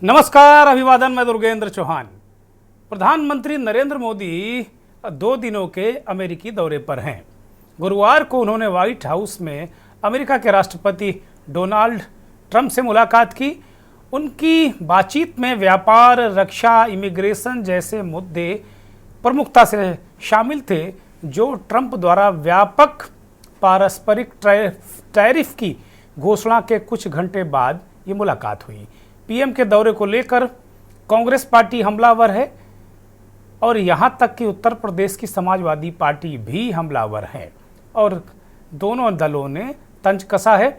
नमस्कार, अभिवादन। मैं दुर्गेंद्र चौहान। प्रधानमंत्री नरेंद्र मोदी 2 दिनों के अमेरिकी दौरे पर हैं। गुरुवार को उन्होंने व्हाइट हाउस में अमेरिका के राष्ट्रपति डोनाल्ड ट्रंप से मुलाकात की। उनकी बातचीत में व्यापार, रक्षा, इमिग्रेशन जैसे मुद्दे प्रमुखता से शामिल थे, जो ट्रंप द्वारा व्यापक पारस्परिक टैरिफ की घोषणा के कुछ घंटे बाद ये मुलाकात हुई। पीएम के दौरे को लेकर कांग्रेस पार्टी हमलावर है और यहां तक कि उत्तर प्रदेश की समाजवादी पार्टी भी हमलावर है और दोनों दलों ने तंज कसा है।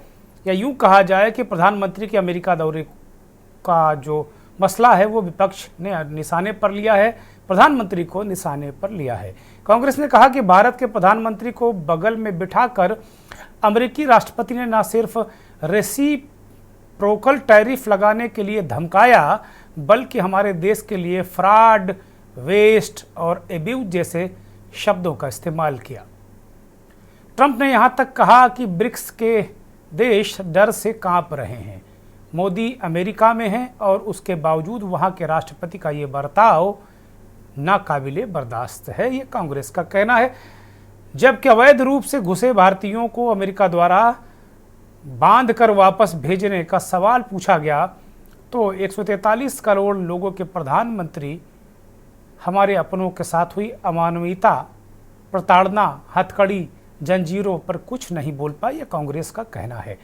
या यूं कहा जाए कि प्रधानमंत्री के अमेरिका दौरे का जो मसला है वो विपक्ष ने निशाने पर लिया है, प्रधानमंत्री को निशाने पर लिया है। कांग्रेस ने कहा कि भारत के प्रधानमंत्री को बगल में बिठाकर अमेरिकी राष्ट्रपति ने न सिर्फ रेसिप्रोकल टैरिफ लगाने के लिए धमकाया, बल्कि हमारे देश के लिए फ्रॉड, वेस्ट और एब्यूज जैसे शब्दों का इस्तेमाल किया। ट्रंप ने यहां तक कहा कि ब्रिक्स के देश डर से कांप रहे हैं। मोदी अमेरिका में हैं और उसके बावजूद वहां के राष्ट्रपति का ये बर्ताव नाकाबिले बर्दाश्त है, ये कांग्रेस का कहना है। जबकि अवैध रूप से घुसे भारतीयों को अमेरिका द्वारा बांध कर वापस भेजने का सवाल पूछा गया तो 143 करोड़ लोगों के प्रधानमंत्री हमारे अपनों के साथ हुई अमानवीयता, प्रताड़ना, हथकड़ी, जंजीरों पर कुछ नहीं बोल पाए, यह कांग्रेस का कहना है।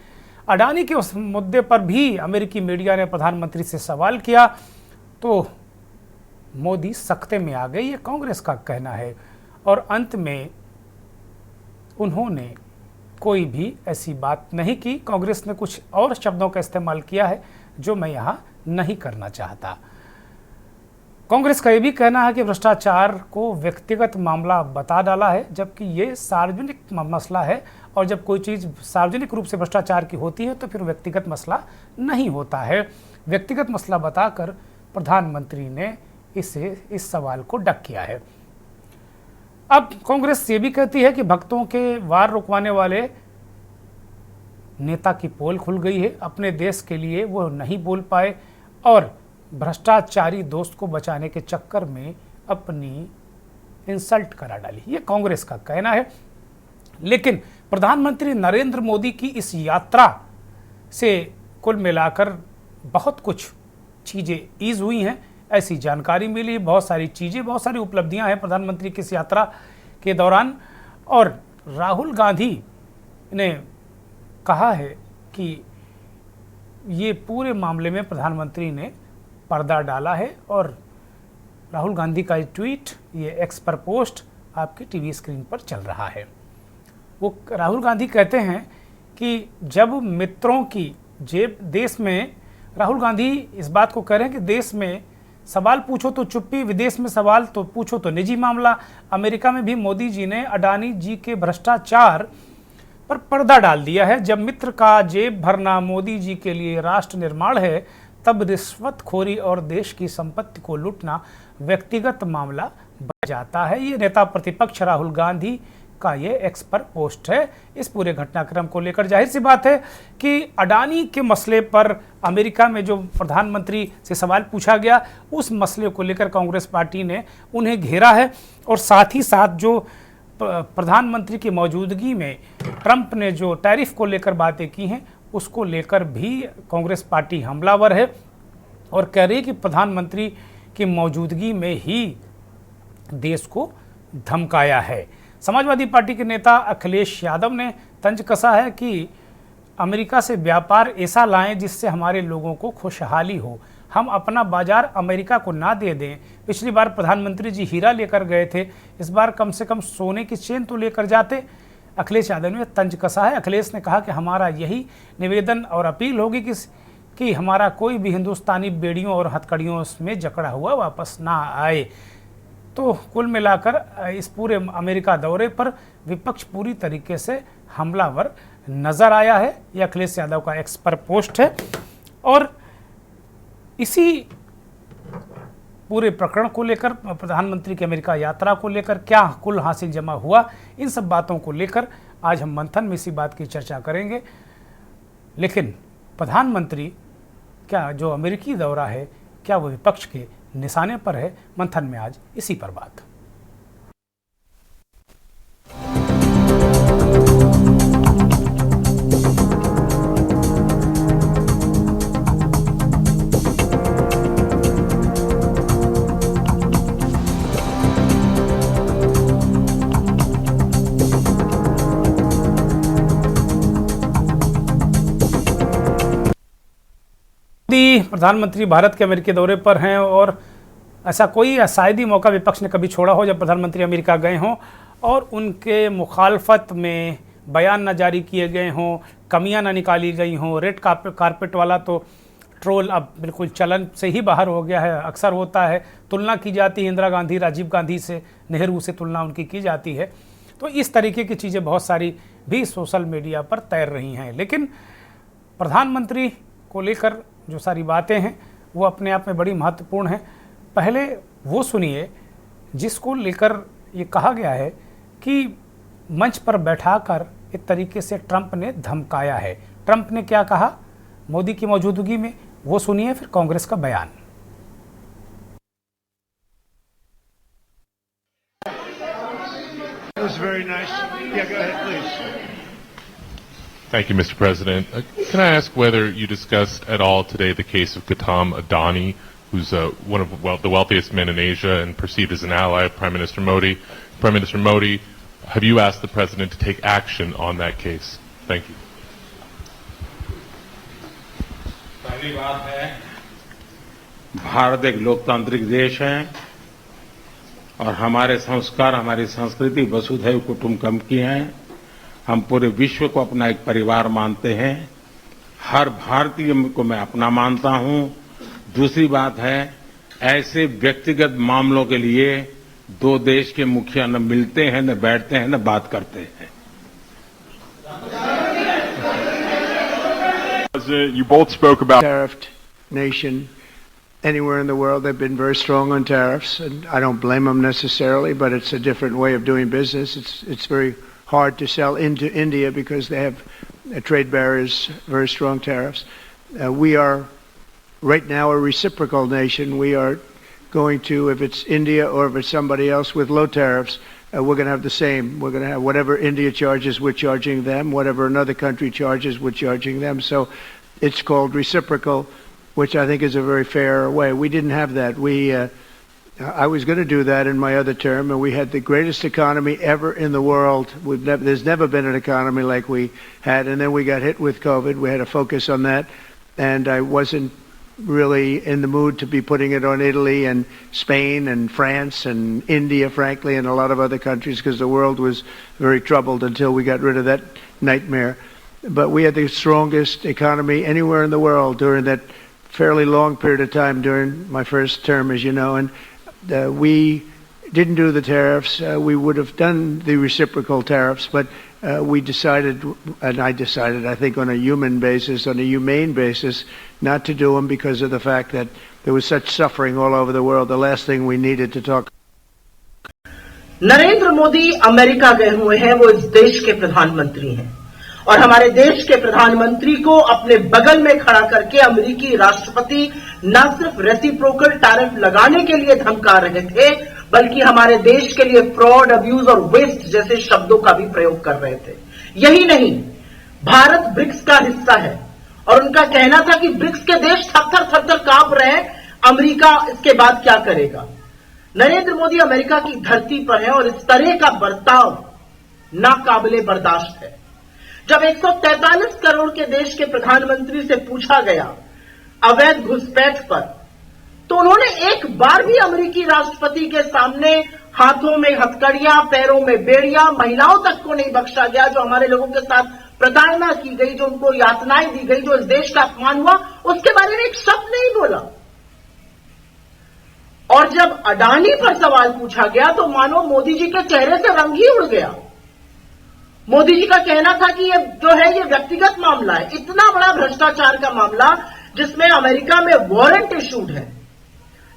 अडानी के उस मुद्दे पर भी अमेरिकी मीडिया ने प्रधानमंत्री से सवाल किया तो मोदी सख्ते में आ गए, ये कांग्रेस का कहना है। और अंत में उन्होंने कोई भी ऐसी बात नहीं की। कांग्रेस ने कुछ और शब्दों का इस्तेमाल किया है जो मैं यहाँ नहीं करना चाहता। कांग्रेस का यह भी कहना है कि भ्रष्टाचार को व्यक्तिगत मामला बता डाला है, जबकि ये सार्वजनिक मसला है और जब कोई चीज़ सार्वजनिक रूप से भ्रष्टाचार की होती है तो फिर व्यक्तिगत मसला नहीं होता है। व्यक्तिगत मसला बताकर प्रधानमंत्री ने इस सवाल को डक किया है। अब कांग्रेस ये भी कहती है कि भक्तों के वार रुकवाने वाले नेता की पोल खुल गई है, अपने देश के लिए वो नहीं बोल पाए और भ्रष्टाचारी दोस्त को बचाने के चक्कर में अपनी इंसल्ट करा डाली, ये कांग्रेस का कहना है। लेकिन प्रधानमंत्री नरेंद्र मोदी की इस यात्रा से कुल मिलाकर बहुत कुछ चीज़ें ईज हुई हैं, ऐसी जानकारी मिली। बहुत सारी चीज़ें, बहुत सारी उपलब्धियां हैं प्रधानमंत्री की इस यात्रा के दौरान। और राहुल गांधी ने कहा है कि ये पूरे मामले में प्रधानमंत्री ने पर्दा डाला है और राहुल गांधी का ये ट्वीट, ये एक्स पर पोस्ट आपकी टीवी स्क्रीन पर चल रहा है। वो राहुल गांधी कहते हैं कि जब मित्रों की जेब देश में, राहुल गांधी इस बात को कह रहे हैं कि देश में सवाल पूछो तो चुप्पी, विदेश में सवाल तो पूछो तो निजी मामला। अमेरिका में भी मोदी जी ने अडानी जी के भ्रष्टाचार पर पर्दा डाल दिया है। जब मित्र का जेब भरना मोदी जी के लिए राष्ट्र निर्माण है, तब रिश्वतखोरी और देश की संपत्ति को लूटना व्यक्तिगत मामला बन जाता है। ये नेता प्रतिपक्ष राहुल गांधी का ये एक्स पर पोस्ट है। इस पूरे घटनाक्रम को लेकर जाहिर सी बात है कि अडानी के मसले पर अमेरिका में जो प्रधानमंत्री से सवाल पूछा गया, उस मसले को लेकर कांग्रेस पार्टी ने उन्हें घेरा है और साथ ही साथ जो प्रधानमंत्री की मौजूदगी में ट्रंप ने जो टैरिफ को लेकर बातें की हैं, उसको लेकर भी कांग्रेस पार्टी हमलावर है और कह रही है कि प्रधानमंत्री की मौजूदगी में ही देश को धमकाया है। समाजवादी पार्टी के नेता अखिलेश यादव ने तंज कसा है कि अमेरिका से व्यापार ऐसा लाएं जिससे हमारे लोगों को खुशहाली हो, हम अपना बाजार अमेरिका को ना दे दें। पिछली बार प्रधानमंत्री जी हीरा लेकर गए थे, इस बार कम से कम सोने की चेन तो लेकर जाते। अखिलेश यादव ने तंज कसा है। अखिलेश ने कहा कि हमारा यही निवेदन और अपील होगी कि हमारा कोई भी हिंदुस्तानी बेड़ियों और हथकड़ियों में जकड़ा हुआ वापस ना आए। तो कुल मिलाकर इस पूरे अमेरिका दौरे पर विपक्ष पूरी तरीके से हमलावर नजर आया है। यह अखिलेश यादव का एक्स पर पोस्ट है और इसी पूरे प्रकरण को लेकर, प्रधानमंत्री की अमेरिका यात्रा को लेकर क्या कुल हासिल जमा हुआ, इन सब बातों को लेकर आज हम मंथन में इसी बात की चर्चा करेंगे। लेकिन प्रधानमंत्री क्या जो अमेरिकी दौरा है क्या वो विपक्ष के निशाने पर है? मंथन में आज इसी पर बात। प्रधानमंत्री भारत के अमेरिकी दौरे पर हैं और ऐसा कोई शायद ही मौका विपक्ष ने कभी छोड़ा हो जब प्रधानमंत्री अमेरिका गए हों और उनके मुखालफत में बयान न जारी किए गए हों, कमियां न निकाली गई हों। रेड कारपेट वाला तो ट्रोल अब बिल्कुल चलन से ही बाहर हो गया है। अक्सर होता है, तुलना की जाती है इंदिरा गांधी, राजीव गांधी से, नेहरू से तुलना उनकी की जाती है। तो इस तरीके की चीज़ें बहुत सारी भी सोशल मीडिया पर तैर रही हैं। लेकिन प्रधानमंत्री को लेकर जो सारी बातें हैं वो अपने आप में बड़ी महत्वपूर्ण हैं। पहले वो सुनिए जिसको लेकर ये कहा गया है कि मंच पर बैठाकर एक तरीके से ट्रंप ने धमकाया है। ट्रंप ने क्या कहा मोदी की मौजूदगी में, वो सुनिए, फिर कांग्रेस का बयान। That was very nice. Yeah, go ahead, please. Thank you, Mr. President. Can I ask whether you discussed at all today the case of Gautam Adani, who's one of the wealthiest men in Asia and perceived as an ally of Prime Minister Modi? Prime Minister Modi, have you asked the President to take action on that case? Thank you. पहली बात है, भारत एक लोकतांत्रिक देश है और हमारे संस्कार, हमारी संस्कृति वसुधैव कुटुंबकम की है। हम पूरे विश्व को अपना एक परिवार मानते हैं। हर भारतीय को मैं अपना मानता हूं। दूसरी बात है, ऐसे व्यक्तिगत मामलों के लिए दो देश के मुखिया न मिलते हैं, न बैठते हैं, न बात करते हैं। You both spoke about tariffed nation anywhere in the world. They've been very strong on tariffs, and I don't blame them necessarily, but it's a different way of doing business. It's very hard to sell into India because they have trade barriers, very strong tariffs. We are right now a reciprocal nation. We are going to, if it's India or if it's somebody else with low tariffs, we're going to have the same. We're going to have whatever India charges, we're charging them. Whatever another country charges, we're charging them. So it's called reciprocal, which I think is a very fair way. We didn't have that. I was going to do that in my other term, and we had the greatest economy ever in the world. There's never been an economy like we had, and then we got hit with COVID. We had to focus on that, and I wasn't really in the mood to be putting it on Italy and Spain and France and India, frankly, and a lot of other countries, because the world was very troubled until we got rid of that nightmare. But we had the strongest economy anywhere in the world during that fairly long period of time during my first term, as you know, and we didn't do the tariffs. We would have done the reciprocal tariffs, but we decided, and I decided, I think on a human basis, on a humane basis, not to do them because of the fact that there was such suffering all over the world. The last thing we needed to talk. Narendra Modi America गए हुए हैं, वो इस देश के प्रधानमंत्री हैं और हमारे देश के प्रधानमंत्री को अपने बगल में खड़ा करके अमेरिकी राष्ट्रपति न सिर्फ रेसिप्रोकल टैरिफ लगाने के लिए धमका रहे थे, बल्कि हमारे देश के लिए फ्रॉड, अब्यूज और वेस्ट जैसे शब्दों का भी प्रयोग कर रहे थे। यही नहीं, भारत ब्रिक्स का हिस्सा है और उनका कहना था कि ब्रिक्स के देश थर-थर कांप रहे हैं, अमेरिका इसके बाद क्या करेगा। नरेंद्र मोदी अमेरिका की धरती पर है और इस तरह का बर्ताव नाकाबिले बर्दाश्त है। जब 143 करोड़ के देश के प्रधानमंत्री से पूछा गया अवैध घुसपैठ पर, तो उन्होंने एक बार भी अमेरिकी राष्ट्रपति के सामने हाथों में हथकड़ियां, पैरों में बेड़ियां, महिलाओं तक को नहीं बख्शा गया, जो हमारे लोगों के साथ प्रताड़ना की गई, जो उनको यातनाएं दी गई, जो इस देश का अपमान हुआ, उसके बारे में एक शब्द नहीं बोला। और जब अडानी पर सवाल पूछा गया तो मानो मोदी जी के चेहरे से रंग ही उड़ गया। मोदी जी का कहना था कि ये जो है ये व्यक्तिगत मामला है, इतना बड़ा भ्रष्टाचार का मामला जिसमें अमेरिका में वारंट इशूड है,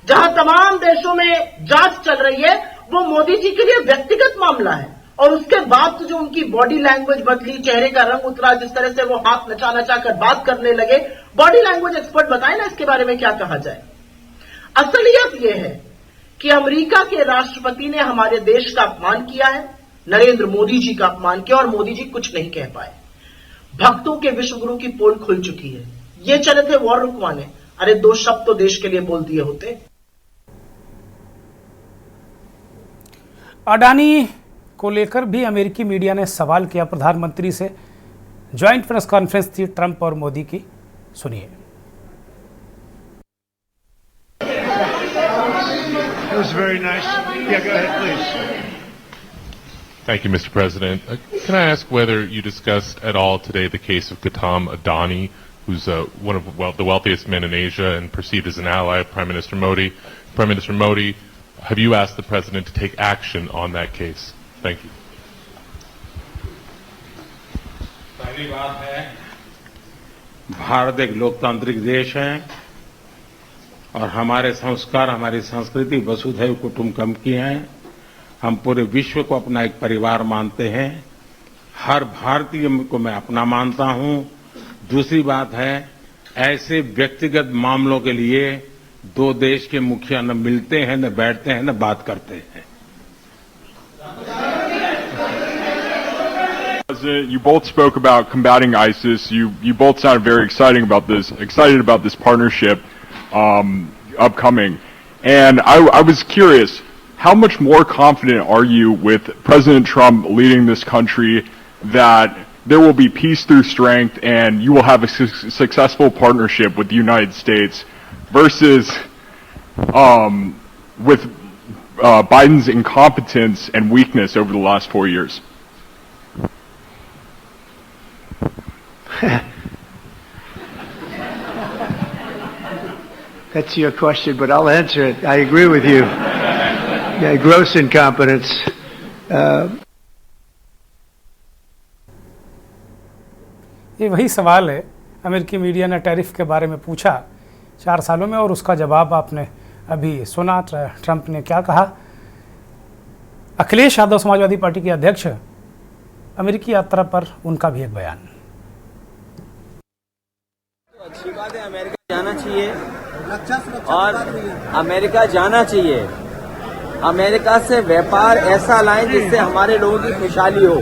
जहां तमाम देशों में जांच चल रही है, वो मोदी जी के लिए व्यक्तिगत मामला है और उसके बाद तो जो उनकी बॉडी लैंग्वेज बदली, चेहरे का रंग उतरा, जिस तरह से वो हाथ नचा नचा कर बात करने लगे, बॉडी लैंग्वेज एक्सपर्ट बताए ना इसके बारे में क्या कहा जाए। असलियत यह है कि अमेरिका के राष्ट्रपति ने हमारे देश का अपमान किया है, नरेंद्र मोदी जी का अपमान किया, और मोदी जी कुछ नहीं कह पाए। भक्तों के विश्वगुरु की पोल खुल चुकी है। ये चले थे वॉर रुकवाने, अरे 2 शब्द तो देश के लिए बोल दिए होते। अडानी को लेकर भी अमेरिकी मीडिया ने सवाल किया प्रधानमंत्री से। ज्वाइंट प्रेस कॉन्फ्रेंस थी ट्रंप और मोदी की, सुनिए। That was very nice. Yeah, go ahead, please. Thank you, Mr. President. Can I ask whether you discussed at all today the case of Gautam Adani, who's one of the wealthiest men in Asia and perceived as an ally of Prime Minister Modi? Prime Minister Modi, have you asked the President to take action on that case? Thank you. पहली बात है, भारत एक लोकतांत्रिक देश है और हमारे संस्कार, हमारी संस्कृति वसुधैव कुटुंबकम की है। हम पूरे विश्व को अपना एक परिवार मानते हैं। हर भारतीय को मैं अपना मानता हूं। दूसरी बात है, ऐसे व्यक्तिगत मामलों के लिए 2 देश के मुखिया न मिलते हैं, न बैठते हैं, न बात करते हैं। President, you both spoke about combating ISIS. You both sounded very excited about this partnership upcoming. And I was curious, how much more confident are you with President Trump leading this country that there will be peace through strength and you will have a successful partnership with the United States versus with Biden's incompetence and weakness over the last 4 years? That's your question, but I'll answer it. I agree with you. Yeah, gross incompetence. ये वही सवाल है अमेरिकी media ने tariff के बारे में पूछा 4 सालों में, और उसका जवाब आपने अभी सुना। ट्रंप ने क्या कहा। अखिलेश यादव समाजवादी पार्टी के अध्यक्ष, अमेरिकी यात्रा पर उनका भी एक बयान। अच्छी बात है, अमेरिका जाना चाहिए और अमेरिका जाना चाहिए। अमेरिका से व्यापार ऐसा लाएं जिससे हमारे लोगों की खुशहाली हो।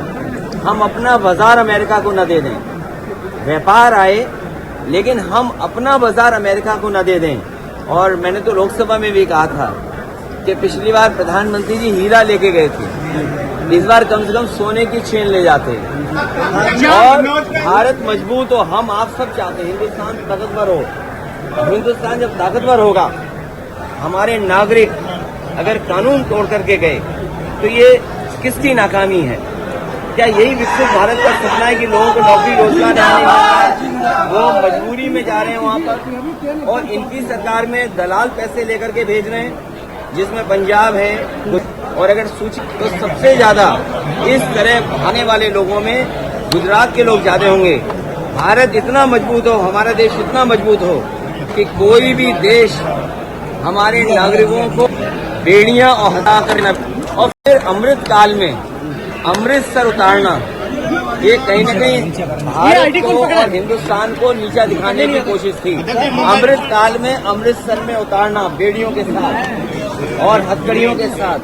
हम अपना बाजार अमेरिका को न दे दें। व्यापार आए लेकिन हम अपना बाजार अमेरिका को न दे दें। और मैंने तो लोकसभा में भी कहा था कि पिछली बार प्रधानमंत्री जी हीरा लेके गए थे, इस बार कम से कम सोने की चेन ले जाते। और भारत मजबूत हो, हम आप सब चाहते हैं हिंदुस्तान ताकतवर हो। हिंदुस्तान जब ताकतवर होगा, हमारे नागरिक अगर कानून तोड़ करके गए तो ये किसकी नाकामी है? क्या यही विकसित भारत का सपना है कि लोगों को नौकरी रोजगार नहीं मिलता है, वो मजबूरी में जा रहे हैं वहां पर, और इनकी सरकार में दलाल पैसे लेकर के भेज रहे हैं, जिसमें पंजाब है। और अगर सूची तो सबसे ज्यादा इस तरह आने वाले लोगों में गुजरात के लोग ज्यादा होंगे। भारत इतना मजबूत हो, हमारा देश इतना मजबूत हो कि कोई भी देश हमारे नागरिकों को बेड़ियां और हटा कर न, और फिर अमृत काल में अमृतसर उतारना, ये कहीं न कहीं भारत को और हिंदुस्तान को नीचा दिखाने की कोशिश थी। अमृत काल में अमृतसर में उतारना बेड़ियों के साथ और हथकड़ियों के साथ,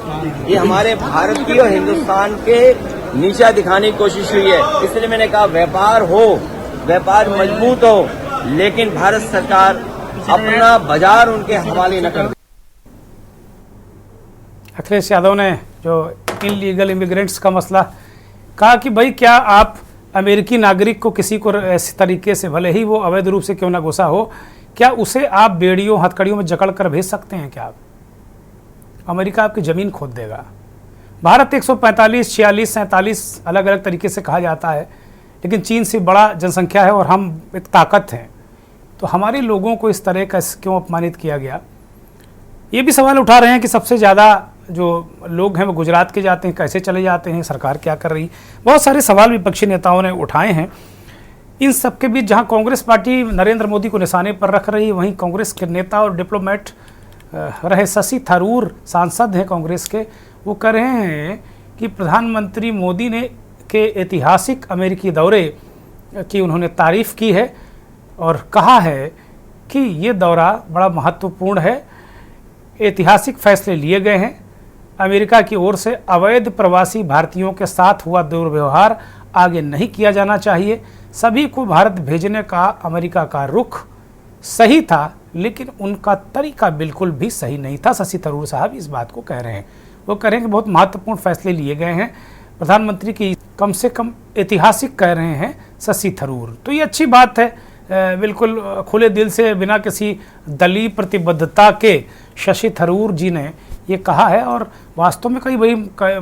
ये हमारे भारत की और हिंदुस्तान के नीचा दिखाने की कोशिश हुई है। इसलिए मैंने कहा व्यापार हो, व्यापार मजबूत हो, लेकिन भारत सरकार अपना बाजार उनके हवाले न कर दे। अखिलेश यादव ने जो इनलीगल इमिग्रेंट्स का मसला कहा कि भाई क्या आप अमेरिकी नागरिक को किसी को ऐसे तरीके से, भले ही वो अवैध रूप से क्यों ना घुसा हो, क्या उसे आप बेड़ियों हथकड़ियों में जकड़ कर भेज सकते हैं? क्या आप? अमेरिका आपकी ज़मीन खोद देगा। भारत 145, 46, 47 अलग अलग तरीके से कहा जाता है, लेकिन चीन से बड़ा जनसंख्या है और हम एक ताकत हैं। तो हमारे लोगों को इस तरह का क्यों अपमानित किया गया? ये भी सवाल उठा रहे हैं कि सबसे ज़्यादा जो लोग हैं वो गुजरात के जाते हैं, कैसे चले जाते हैं, सरकार क्या कर रही? बहुत सारे सवाल विपक्षी नेताओं ने उठाए हैं। इन सब के बीच जहां कांग्रेस पार्टी नरेंद्र मोदी को निशाने पर रख रही है, वहीं कांग्रेस के नेता और डिप्लोमेट रहे शशि थरूर, सांसद हैं कांग्रेस के, वो कह रहे हैं कि प्रधानमंत्री मोदी ने के ऐतिहासिक अमेरिकी दौरे की उन्होंने तारीफ की है और कहा है कि ये दौरा बड़ा महत्वपूर्ण है, ऐतिहासिक फैसले लिए गए हैं। अमेरिका की ओर से अवैध प्रवासी भारतीयों के साथ हुआ दुर्व्यवहार आगे नहीं किया जाना चाहिए। सभी को भारत भेजने का अमेरिका का रुख सही था, लेकिन उनका तरीका बिल्कुल भी सही नहीं था। शशि थरूर साहब इस बात को कह रहे हैं। वो कह रहे हैं कि बहुत महत्वपूर्ण फैसले लिए गए हैं प्रधानमंत्री की, कम से कम ऐतिहासिक कह रहे हैं शशि थरूर। तो ये अच्छी बात है, बिल्कुल खुले दिल से बिना किसी दलीय प्रतिबद्धता के शशि थरूर जी ने ये कहा है। और वास्तव में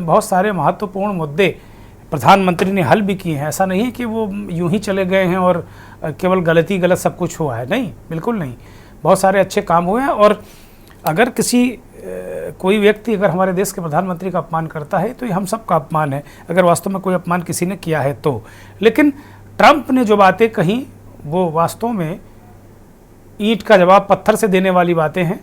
बहुत सारे महत्वपूर्ण मुद्दे प्रधानमंत्री ने हल भी किए हैं। ऐसा नहीं है कि वो यूं ही चले गए हैं और केवल गलत सब कुछ हुआ है, नहीं, बिल्कुल नहीं। बहुत सारे अच्छे काम हुए हैं। और अगर कोई व्यक्ति अगर हमारे देश के प्रधानमंत्री का अपमान करता है तो ये हम सब का अपमान है, अगर वास्तव में कोई अपमान किसी ने किया है तो। लेकिन ट्रंप ने जो बातें कही वो वास्तव में ईंट का जवाब पत्थर से देने वाली बातें हैं।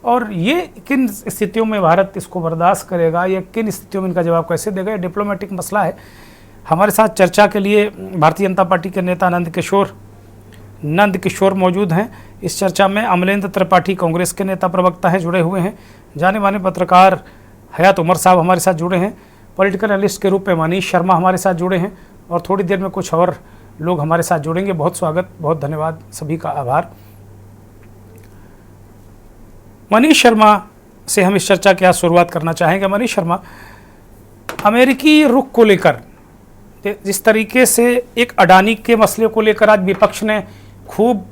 और ये किन स्थितियों में भारत इसको बर्दाश्त करेगा या किन स्थितियों में इनका जवाब कैसे देगा, ये डिप्लोमेटिक मसला है। हमारे साथ चर्चा के लिए भारतीय जनता पार्टी के नेता नंद किशोर मौजूद हैं। इस चर्चा में अमलेंद्र त्रिपाठी कांग्रेस के नेता प्रवक्ता हैं, जुड़े हुए हैं। जाने माने पत्रकार हयात उमर साहब हमारे साथ जुड़े हैं। पॉलिटिकल एनालिस्ट के रूप में मनीष शर्मा हमारे साथ जुड़े हैं। और थोड़ी देर में कुछ और लोग हमारे साथ जुड़ेंगे। बहुत स्वागत, बहुत धन्यवाद, सभी का आभार। मनीष शर्मा से हम इस चर्चा की आज शुरुआत करना चाहेंगे। मनीष शर्मा, अमेरिकी रुख को लेकर जिस तरीके से एक अडानी के मसले को लेकर आज विपक्ष ने खूब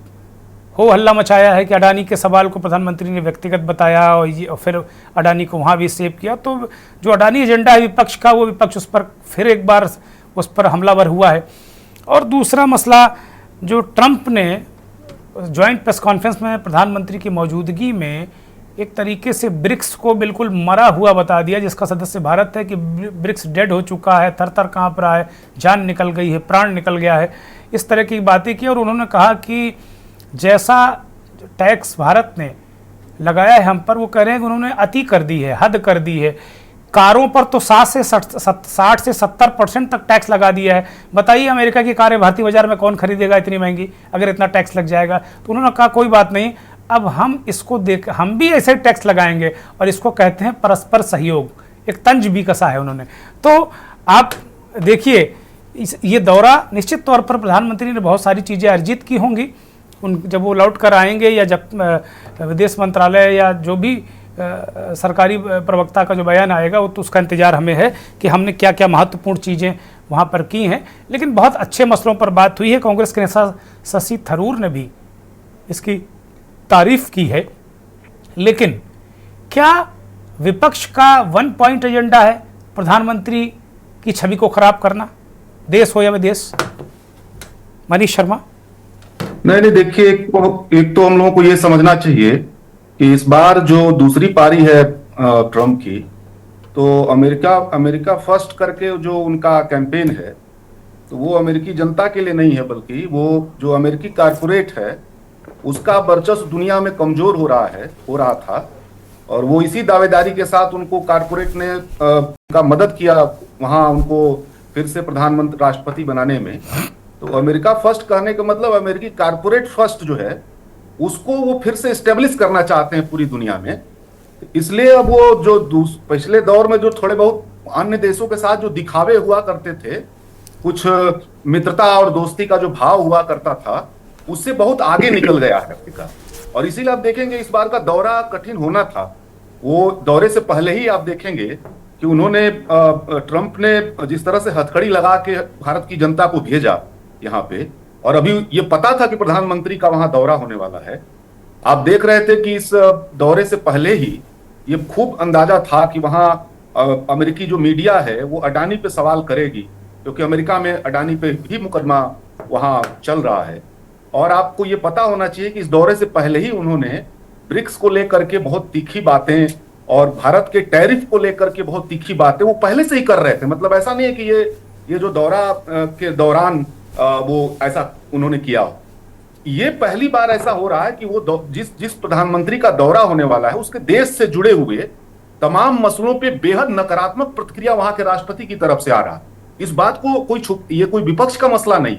हो हल्ला मचाया है कि अडानी के सवाल को प्रधानमंत्री ने व्यक्तिगत बताया और फिर अडानी को वहाँ भी सेव किया, तो जो अडानी एजेंडा है विपक्ष का, वो विपक्ष उस पर फिर एक बार उस पर हमलावर हुआ है। और दूसरा मसला, जो ट्रंप ने ज्वाइंट प्रेस कॉन्फ्रेंस में प्रधानमंत्री की मौजूदगी में एक तरीके से ब्रिक्स को बिल्कुल मरा हुआ बता दिया, जिसका सदस्य भारत है, कि ब्रिक्स डेड हो चुका है, थर थर काँप रहा है, जान निकल गई है, प्राण निकल गया है, इस तरह की बातें की। और उन्होंने कहा कि जैसा टैक्स भारत ने लगाया है हम पर, वो कह रहे हैं कि उन्होंने अति कर दी है, हद कर दी है। कारों पर तो 60 से 70% तक टैक्स लगा दिया है। बताइए अमेरिका की कारें भारतीय बाजार में कौन खरीदेगा इतनी महंगी, अगर इतना टैक्स लग जाएगा। तो उन्होंने कहा कोई बात नहीं, अब हम इसको हम भी ऐसे टैक्स लगाएंगे, और इसको कहते हैं परस्पर सहयोग। एक तंज भी कसा है उन्होंने। तो आप देखिए, ये दौरा निश्चित तौर पर प्रधानमंत्री ने बहुत सारी चीज़ें अर्जित की होंगी। जब वो लौट कर आएंगे या जब विदेश मंत्रालय या जो भी सरकारी प्रवक्ता का जो बयान आएगा, वो तो उसका इंतजार हमें है कि हमने क्या क्या महत्वपूर्ण चीज़ें वहाँ पर की हैं। लेकिन बहुत अच्छे मसलों पर बात हुई है। कांग्रेस के नेता शशि थरूर ने भी इसकी तारीफ की है। लेकिन क्या विपक्ष का 1 पॉइंट एजेंडा है प्रधानमंत्री की छवि को खराब करना, देश हो या विदेश? मनीष शर्मा। नहीं, देखिए, एक तो हम लोगों को यह समझना चाहिए कि इस बार जो दूसरी पारी है ट्रंप की, तो अमेरिका फर्स्ट करके जो उनका कैंपेन है, तो वो अमेरिकी जनता के लिए नहीं है, बल्कि वो जो अमेरिकी कारपोरेट है उसका वर्चस्व दुनिया में कमजोर हो रहा था। और वो इसी दावेदारी के साथ उनको कारपोरेट ने का मदद किया वहां उनको फिर से प्रधानमंत्री राष्ट्रपति बनाने में। तो अमेरिका फर्स्ट कहने का मतलब अमेरिकी कारपोरेट फर्स्ट जो है उसको वो फिर से एस्टेब्लिश करना चाहते हैं पूरी दुनिया में। इसलिए अब वो जो पिछले दौर में जो थोड़े बहुत अन्य देशों के साथ जो दिखावे हुआ करते थे, कुछ मित्रता और दोस्ती का जो भाव हुआ करता था, उससे बहुत आगे निकल गया है अमेरिका। और इसीलिए आप देखेंगे इस बार का दौरा कठिन होना था। वो दौरे से पहले ही आप देखेंगे कि उन्होंने ट्रंप ने जिस तरह से हथकड़ी लगा के भारत की जनता को भेजा यहाँ पे, और अभी ये पता था कि प्रधानमंत्री का वहां दौरा होने वाला है। आप देख रहे थे कि इस दौरे से पहले ही ये खूब अंदाजा था कि वहां अमेरिकी जो मीडिया है वो अडानी पे सवाल करेगी, क्योंकि अमेरिका में अडानी पे भी मुकदमा वहां चल रहा है। और आपको ये पता होना चाहिए कि इस दौरे से पहले ही उन्होंने ब्रिक्स को लेकर के बहुत तीखी बातें और भारत के टैरिफ को लेकर के बहुत तीखी बातें वो पहले से ही कर रहे थे। मतलब ऐसा नहीं है कि ये जो दौरा के दौरान वो ऐसा उन्होंने किया हो। ये पहली बार ऐसा हो रहा है कि वो जिस प्रधानमंत्री का दौरा होने वाला है उसके देश से जुड़े हुए तमाम मसलों पे बेहद नकारात्मक प्रतिक्रिया वहां के राष्ट्रपति की तरफ से आ रहा है। इस बात को ये कोई विपक्ष का मसला नहीं,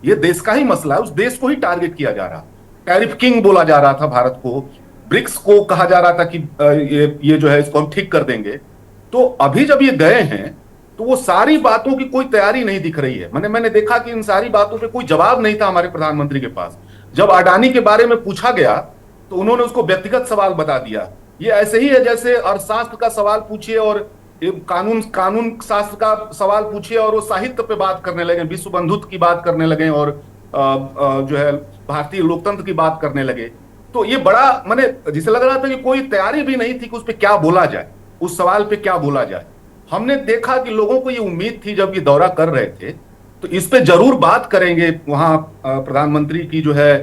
ये देश का ही मसला है। उस देश को ही टारगेट किया जा रहा, टैरिफ किंग बोला जा रहा था भारत को, ब्रिक्स को कहा जा रहा था कि ये जो है इसको हम ठीक कर देंगे। तो अभी जब ये गए हैं तो वो सारी बातों की कोई तैयारी नहीं दिख रही है। मैंने देखा कि इन सारी बातों पे कोई जवाब नहीं था हमारे प्रधानमंत्री के पास। जब अडानी के बारे में पूछा गया तो उन्होंने उसको व्यक्तिगत सवाल बता दिया। ये ऐसे ही है जैसे अर्थशास्त्र का सवाल पूछिए और कानून शास्त्र का सवाल पूछिए और वो साहित्य पे बात करने लगे, विश्व बंधुत्व की बात करने लगे और जो है भारतीय लोकतंत्र की बात करने लगे। तो ये बड़ा जिसे लग रहा था कि कोई तैयारी भी नहीं थी कि उस पर क्या बोला जाए, उस सवाल पे क्या बोला जाए। हमने देखा कि लोगों को ये उम्मीद थी जब ये दौरा कर रहे थे तो इस पे जरूर बात करेंगे। वहां प्रधानमंत्री की जो है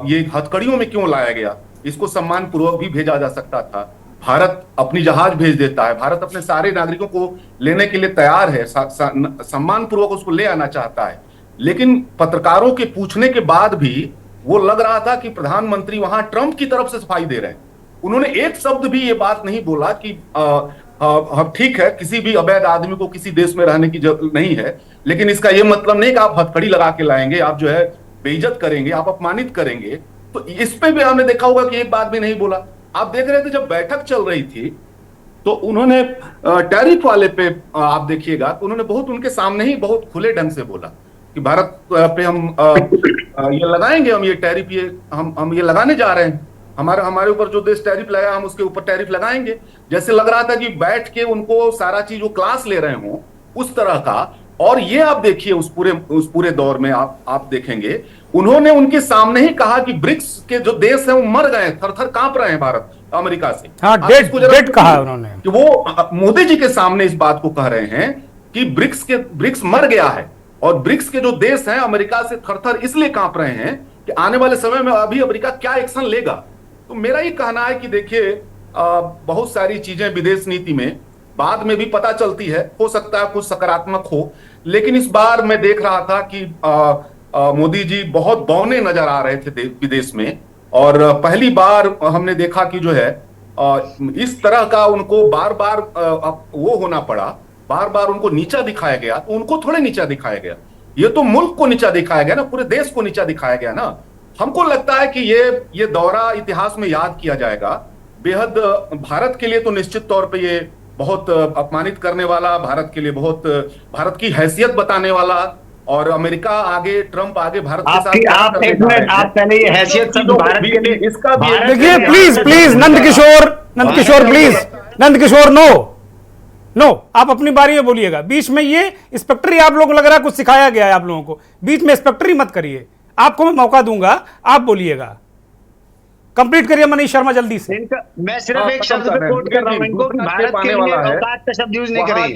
ये हथकड़ियों में क्यों लाया गया, इसको सम्मान पूर्वक भी भेजा जा सकता था। भारत अपनी जहाज भेज देता है, भारत अपने सारे नागरिकों को लेने के लिए तैयार है, सम्मान पूर्वक उसको ले आना चाहता है। लेकिन पत्रकारों के पूछने के बाद भी वो लग रहा था कि प्रधानमंत्री वहां ट्रंप की तरफ से सफाई दे रहे हैं। उन्होंने एक शब्द भी ये बात नहीं बोला कि ठीक है, किसी भी अवैध आदमी को किसी देश में रहने की जरूरत नहीं है, लेकिन इसका यह मतलब नहीं कि आप हथकड़ी लगा के लाएंगे, आप जो है बेइज्जत करेंगे, आप अपमानित करेंगे। तो इस पे भी आपने देखा होगा कि एक बात भी नहीं बोला। आप देख रहे थे जब बैठक चल रही थी तो उन्होंने टैरिफ वाले पे आप देखिएगा तो उन्होंने बहुत उनके सामने ही बहुत खुले ढंग से बोला कि भारत पे हम ये लगाएंगे, हम ये टैरिफ हम ये लगाने जा रहे हैं, हमारे ऊपर जो देश टैरिफ लगाया हम उसके ऊपर टैरिफ लगाएंगे। जैसे लग रहा था कि बैठ के उनको सारा चीज वो क्लास ले रहे हो उस तरह का। और ये आप देखिए उस पूरे दौर में आप देखेंगे उन्होंने उनके सामने ही कहा कि ब्रिक्स के जो देश हैं वो मर गए, थर-थर कांप रहे हैं भारत अमेरिका से। हाँ, डेड कहा उन्होंने कि वो मोदी जी के सामने इस बात को कह रहे हैं कि ब्रिक्स मर गया है और ब्रिक्स के जो देश हैं अमेरिका से थर-थर इसलिए कांप रहे हैं कि आने वाले समय में अभी अमेरिका क्या एक्शन लेगा। तो मेरा ये कहना है कि देखिए बहुत सारी चीजें विदेश नीति में बाद में भी पता चलती है, हो सकता है कुछ सकारात्मक हो, लेकिन इस बार मैं देख रहा था कि मोदी जी बहुत बौने नजर आ रहे थे विदेश में। और पहली बार हमने देखा कि जो है इस तरह का उनको बार बार वो होना पड़ा, बार बार उनको नीचा दिखाया गया। तो उनको थोड़े नीचा दिखाया गया, ये तो मुल्क को नीचा दिखाया गया ना, पूरे देश को नीचा दिखाया गया ना। हमको लगता है कि ये दौरा इतिहास में याद किया जाएगा। बेहद भारत के लिए तो निश्चित तौर पे ये बहुत अपमानित करने वाला, भारत के लिए बहुत भारत की हैसियत बताने वाला, और अमेरिका आगे, ट्रंप आगे भारत के साथ आप एक मिनट, आप पहले ये हैसियत शब्द भारत के लिए इसका भी देखिए। प्लीज नंद किशोर नो, आप अपनी बारी में बोलिएगा। बीच में ये इंस्पेक्टर आप लोगों को लग रहा है कुछ सिखाया गया है आप लोगों को, बीच में इंस्पेक्टर मत करिए। आपको मैं मौका दूंगा, आप बोलिएगा। कंप्लीट करिए मनीष शर्मा जल्दी से। मैं सिर्फ एक शब्द पे कोट कर रहा हूं इनको, भारत के लिए औकात का शब्द यूज नहीं करेंगे।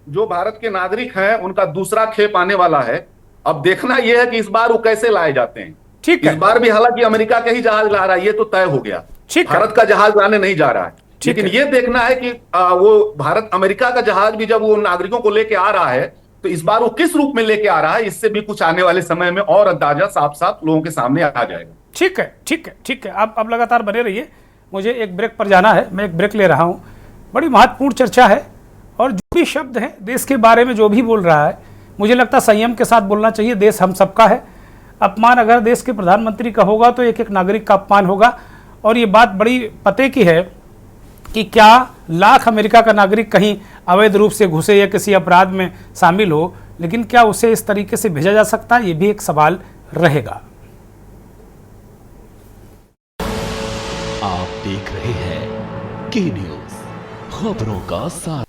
जो भारत के नागरिक हैं उनका दूसरा खेप आने वाला है। अब देखना यह है कि इस बार वो कैसे लाए जाते हैं। ठीक है, इस बार भी हालांकि अमेरिका का ही जहाज ला रहा है, ये तो तय हो गया। भारत का जहाज लाने नहीं जा रहा है, लेकिन ये देखना है कि वो भारत अमेरिका का जहाज भी जब वो नागरिकों को लेके आ रहा है तो इस बार वो किस रूप में लेके आ रहा है, इससे भी कुछ आने वाले समय में और अंदाजा साफ साफ लोगों के सामने आ जाएगा। ठीक है। आप लगातार बने रहिए, मुझे एक ब्रेक पर जाना है, मैं एक ब्रेक ले रहा हूं। बड़ी महत्वपूर्ण चर्चा है और जो भी शब्द है देश के बारे में जो भी बोल रहा है, मुझे लगता है संयम के साथ बोलना चाहिए। देश हम सबका है। अपमान अगर देश के प्रधानमंत्री का होगा तो एक एक नागरिक का अपमान होगा। और ये बात बड़ी पते की है कि क्या लाख अमेरिका का नागरिक कहीं अवैध रूप से घुसे या किसी अपराध में शामिल हो, लेकिन क्या उसे इस तरीके से भेजा जा सकता है, ये भी एक सवाल रहेगा। आप देख रहे हैं के न्यूज, खबरों का साथ।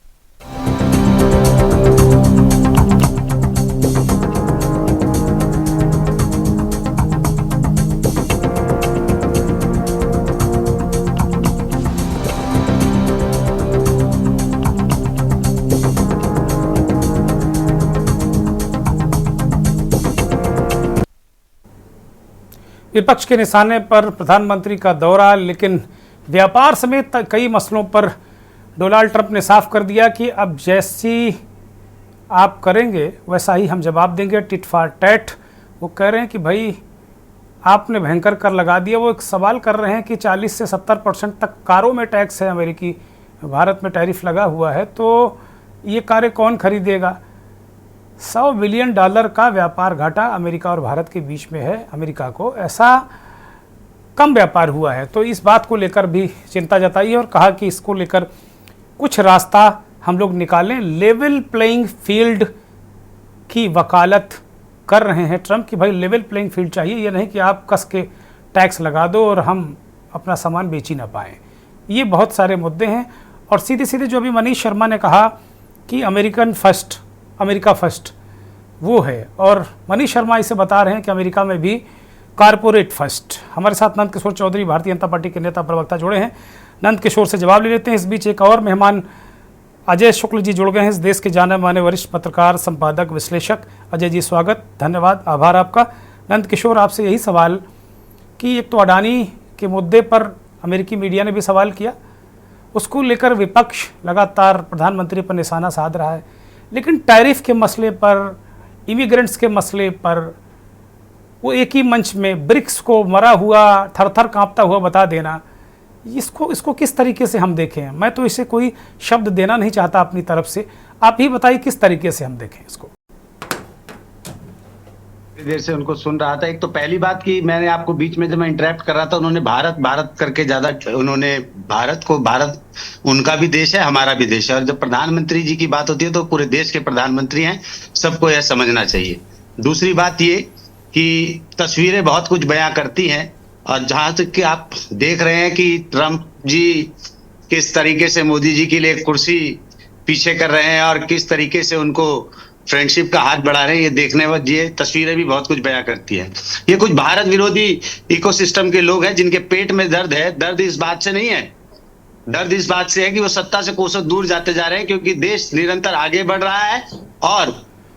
विपक्ष के निशाने पर प्रधानमंत्री का दौरा, लेकिन व्यापार समेत कई मसलों पर डोनाल्ड ट्रंप ने साफ कर दिया कि अब जैसी आप करेंगे वैसा ही हम जवाब देंगे, टिट फॉर टैट। वो कह रहे हैं कि भाई आपने भयंकर कर लगा दिया। वो एक सवाल कर रहे हैं कि 40 से 70% तक कारों में टैक्स है अमेरिकी भारत में टैरिफ लगा हुआ है, तो ये कारें कौन खरीदेगा? $100 बिलियन का व्यापार घाटा अमेरिका और भारत के बीच में है। अमेरिका को ऐसा कम व्यापार हुआ है, तो इस बात को लेकर भी चिंता जताई है और कहा कि इसको लेकर कुछ रास्ता हम लोग निकालें। लेवल प्लेइंग फील्ड की वकालत कर रहे हैं ट्रंप कि भाई लेवल प्लेइंग फील्ड चाहिए, ये नहीं कि आप कस के टैक्स लगा दो और हम अपना सामान बेच ही ना पाएँ। ये बहुत सारे मुद्दे हैं। और सीधे सीधे जो अभी मनीष शर्मा ने कहा कि अमेरिका फर्स्ट वो है, और मनीष शर्मा इसे बता रहे हैं कि अमेरिका में भी कारपोरेट फर्स्ट। हमारे साथ नंद किशोर चौधरी भारतीय जनता पार्टी के नेता प्रवक्ता जुड़े हैं, नंद किशोर से जवाब ले लेते हैं। इस बीच एक और मेहमान अजय शुक्ल जी जुड़ गए हैं, इस देश के जाने माने वरिष्ठ पत्रकार, संपादक, विश्लेषक। अजय जी स्वागत, धन्यवाद, आभार आपका। नंद किशोर, आपसे यही सवाल कि एक तो अडानी के मुद्दे पर अमेरिकी मीडिया ने भी सवाल किया, उसको लेकर विपक्ष लगातार प्रधानमंत्री पर निशाना साध रहा है, लेकिन टैरिफ के मसले पर, इमिग्रेंट्स के मसले पर वो एक ही मंच में ब्रिक्स को मरा हुआ, थर-थर कांपता हुआ बता देना, इसको किस तरीके से हम देखें? मैं तो इसे कोई शब्द देना नहीं चाहता अपनी तरफ से, आप ही बताइए किस तरीके से हम देखें इसको। देर से उनको सुन रहा था। एक तो पहली बात कि मैंने आपको बीच में जब मैं इंटरेक्ट कर रहा था, उन्होंने भारत करके ज्यादा, उन्होंने भारत उनका भी देश है, हमारा भी देश है, और जब प्रधानमंत्री जी की बात होती है तो पूरे देश के प्रधानमंत्री हैं, सबको यह समझना चाहिए। दूसरी बात ये कि तस्वीरें बहुत कुछ बयां करती हैं, और जहां तक कि आप देख रहे हैं कि ट्रंप जी किस तरीके से मोदी जी के लिए कुर्सी पीछे कर रहे हैं और किस तरीके से उनको फ्रेंडशिप का हाथ बढ़ा रहे हैं, ये देखने में ये तस्वीरें भी बहुत कुछ बयां करती है। ये कुछ भारत विरोधी इकोसिस्टम के लोग हैं जिनके पेट में दर्द है। दर्द इस बात से नहीं है, दर्द इस बात से है कि वो सत्ता से कोसों दूर जाते जा रहे हैं, क्योंकि देश निरंतर आगे बढ़ रहा है और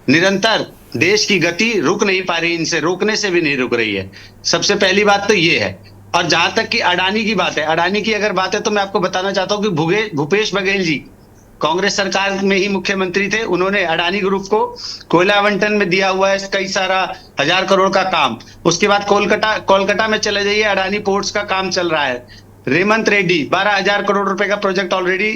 निरंतर देश की गति रुक नहीं पा रही, इनसे रोकने से भी नहीं रुक रही है। सबसे पहली बात तो ये है। और जहां तक कि अडानी की बात है, अडानी की अगर बात है तो मैं आपको बताना चाहता हूं कि भूपेश बघेल जी कांग्रेस सरकार में ही मुख्यमंत्री थे, उन्होंने अडानी ग्रुप को कोयला आवंटन में दिया हुआ है कई सारा 1000 करोड़ का काम। उसके बाद कोलकाता में चले जाइए, अडानी पोर्ट्स का काम चल रहा है। रेमंत रेड्डी 12,000 करोड़ रुपए का प्रोजेक्ट ऑलरेडी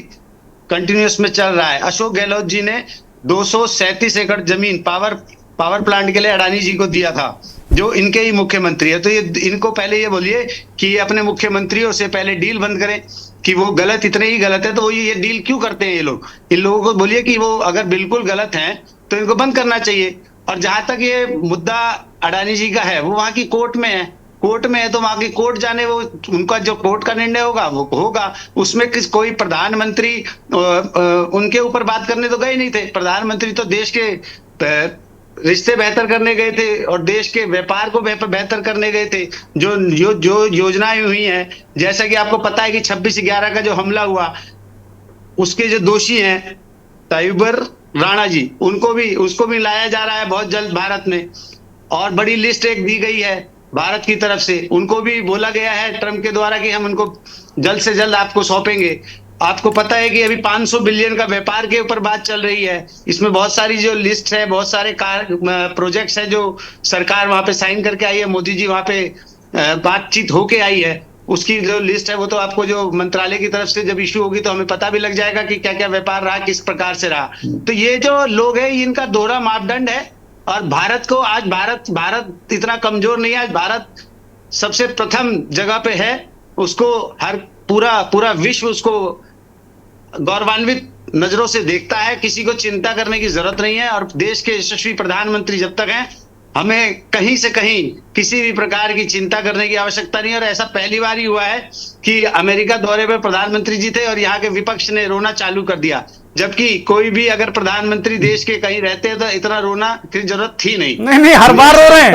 कंटिन्यूस में चल रहा है। अशोक गहलोत जी ने 237 एकड़ जमीन पावर प्लांट के लिए अडानी जी को दिया था, जो इनके ही मुख्यमंत्री है। तो ये इनको पहले ये बोलिए कि ये अपने मुख्यमंत्रियों से पहले डील बंद करें कि वो गलत, इतने ही गलत है तो वो ये डील क्यों करते हैं ये लोग। इन लोगों को बोलिए कि वो अगर बिल्कुल गलत हैं तो इनको बंद करना चाहिए। और जहां तक ये मुद्दा अडानी जी का है, वो वहां की कोर्ट में है, तो वहां की कोर्ट जाने, वो उनका जो कोर्ट का निर्णय होगा वो होगा। उसमें कोई प्रधानमंत्री उनके ऊपर बात करने तो गए नहीं थे। प्रधानमंत्री तो देश के रिश्ते बेहतर करने गए थे और देश के व्यापार को बेहतर करने गए थे। जो योजनाएं हुई हैं, जैसा कि आपको पता है कि 26/11 का जो हमला हुआ, उसके जो दोषी हैं ताइबर राणा जी, उसको भी लाया जा रहा है बहुत जल्द भारत में। और बड़ी लिस्ट एक दी गई है भारत की तरफ से, उनको भी बोला गया है ट्रंप के द्वारा कि हम उनको जल्द से जल्द आपको सौंपेंगे। आपको पता है कि अभी 500 बिलियन का व्यापार के ऊपर बात चल रही है। इसमें बहुत सारी जो लिस्ट है, बहुत सारे प्रोजेक्ट्स है जो सरकार वहां पे साइन करके आई है, मोदी जी वहां पे बातचीत होके आई है। उसकी जो लिस्ट है वो तो आपको जो मंत्रालय की तरफ से जब इश्यू होगी तो हमें पता भी लग जाएगा कि क्या क्या व्यापार रहा, किस प्रकार से रहा। तो ये जो लोग हैं, इनका दोहरा मापदंड है। और भारत को आज भारत इतना कमजोर नहीं है, आज भारत सबसे प्रथम जगह पे है। उसको पूरा विश्व उसको गौरवान्वित नजरों से देखता है। किसी को चिंता करने की जरूरत नहीं है। और देश के यशस्वी प्रधानमंत्री जब तक हैं, हमें कहीं से कहीं किसी भी प्रकार की चिंता करने की आवश्यकता नहीं है। और ऐसा पहली बार ही हुआ है कि अमेरिका दौरे पर प्रधानमंत्री जी थे और यहाँ के विपक्ष ने रोना चालू कर दिया, जबकि कोई भी अगर प्रधानमंत्री देश के कहीं रहते हैं तो इतना रोना की जरूरत थी नहीं। हर बार रो रहे हैं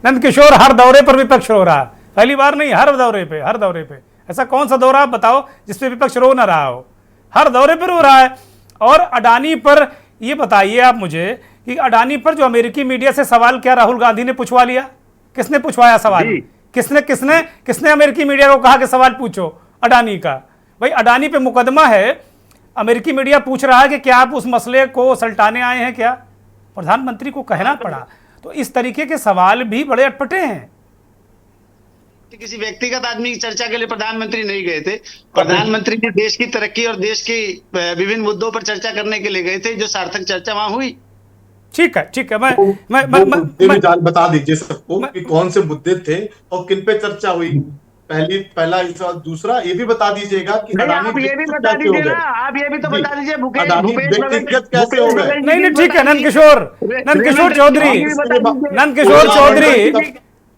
नंद किशोर, हर दौरे पर विपक्ष रो रहा, पहली बार नहीं, हर दौरे पे। ऐसा कौन सा दौरा आप बताओ जिसपे विपक्ष रो ना रहा हो? हर दौरे पर रो रहा है। और अडानी पर ये बताइए आप मुझे कि अडानी पर जो अमेरिकी मीडिया से सवाल क्या राहुल गांधी ने पूछवा लिया? किसने पूछवाया सवाल? किसने अमेरिकी मीडिया को कहा कि सवाल पूछो अडानी का? भाई अडानी पे मुकदमा है, अमेरिकी मीडिया पूछ रहा है कि क्या आप उस मसले को सल्टाने आए हैं क्या? प्रधानमंत्री को कहना पड़ा। तो इस तरीके के सवाल भी बड़े अटपटे हैं। किसी व्यक्तिगत आदमी की चर्चा के लिए प्रधानमंत्री नहीं गए थे। प्रधानमंत्री जी देश की तरक्की और देश की विभिन्न मुद्दों पर चर्चा करने के लिए गए थे, जो सार्थक चर्चा वहां हुई। ठीक है, मैं बता दीजिए सबको कि कौन से मुद्दे थे और किन पे चर्चा हुई। पहला सवाल। दूसरा ये भी बता दीजिएगा कि आप ये भी बता दीजिए ना, आप ये भी तो बता दीजिए भूपेश व्यक्तिगत कैसे हो गए। नहीं ठीक है, नंदकिशोर चौधरी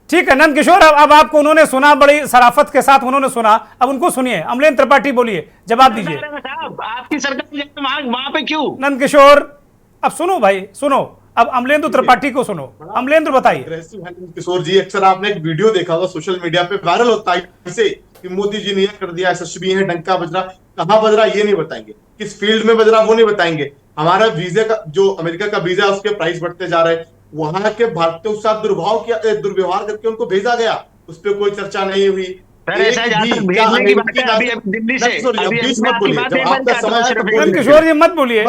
ठीक है, नंदकिशोर, अब आपको उन्होंने सुना, बड़ी शराफत के साथ उन्होंने सुना, अब उनको सुनिए। अमलेंद्र त्रिपाठी बोलिए, जवाब दीजिए। आपकी सरकार वहां पे क्यों? नंदकिशोर अब सुनो भाई, सुनो, अब अमलेंद्र त्रिपाठी को सुनो। अमलेंद्र बताइए। किशोर जी, अक्सर आपने एक वीडियो देखा होगा सोशल मीडिया पे वायरल होता है इसे कि मोदी जी ने यह कर दिया, एसएसबी है, डंका बज रहा। कहां बज रहा ये नहीं बताएंगे, किस फील्ड में बज रहा वो नहीं बताएंगे। हमारा वीजा का जो अमेरिका का वीजा है उसके प्राइस बढ़ते जा रहे हैं, वहां के भारतीयों के साथ दुर्व्यवहार करके उनको भेजा गया, उस पर कोई चर्चा नहीं हुई। किशोर जी मत बोलिए,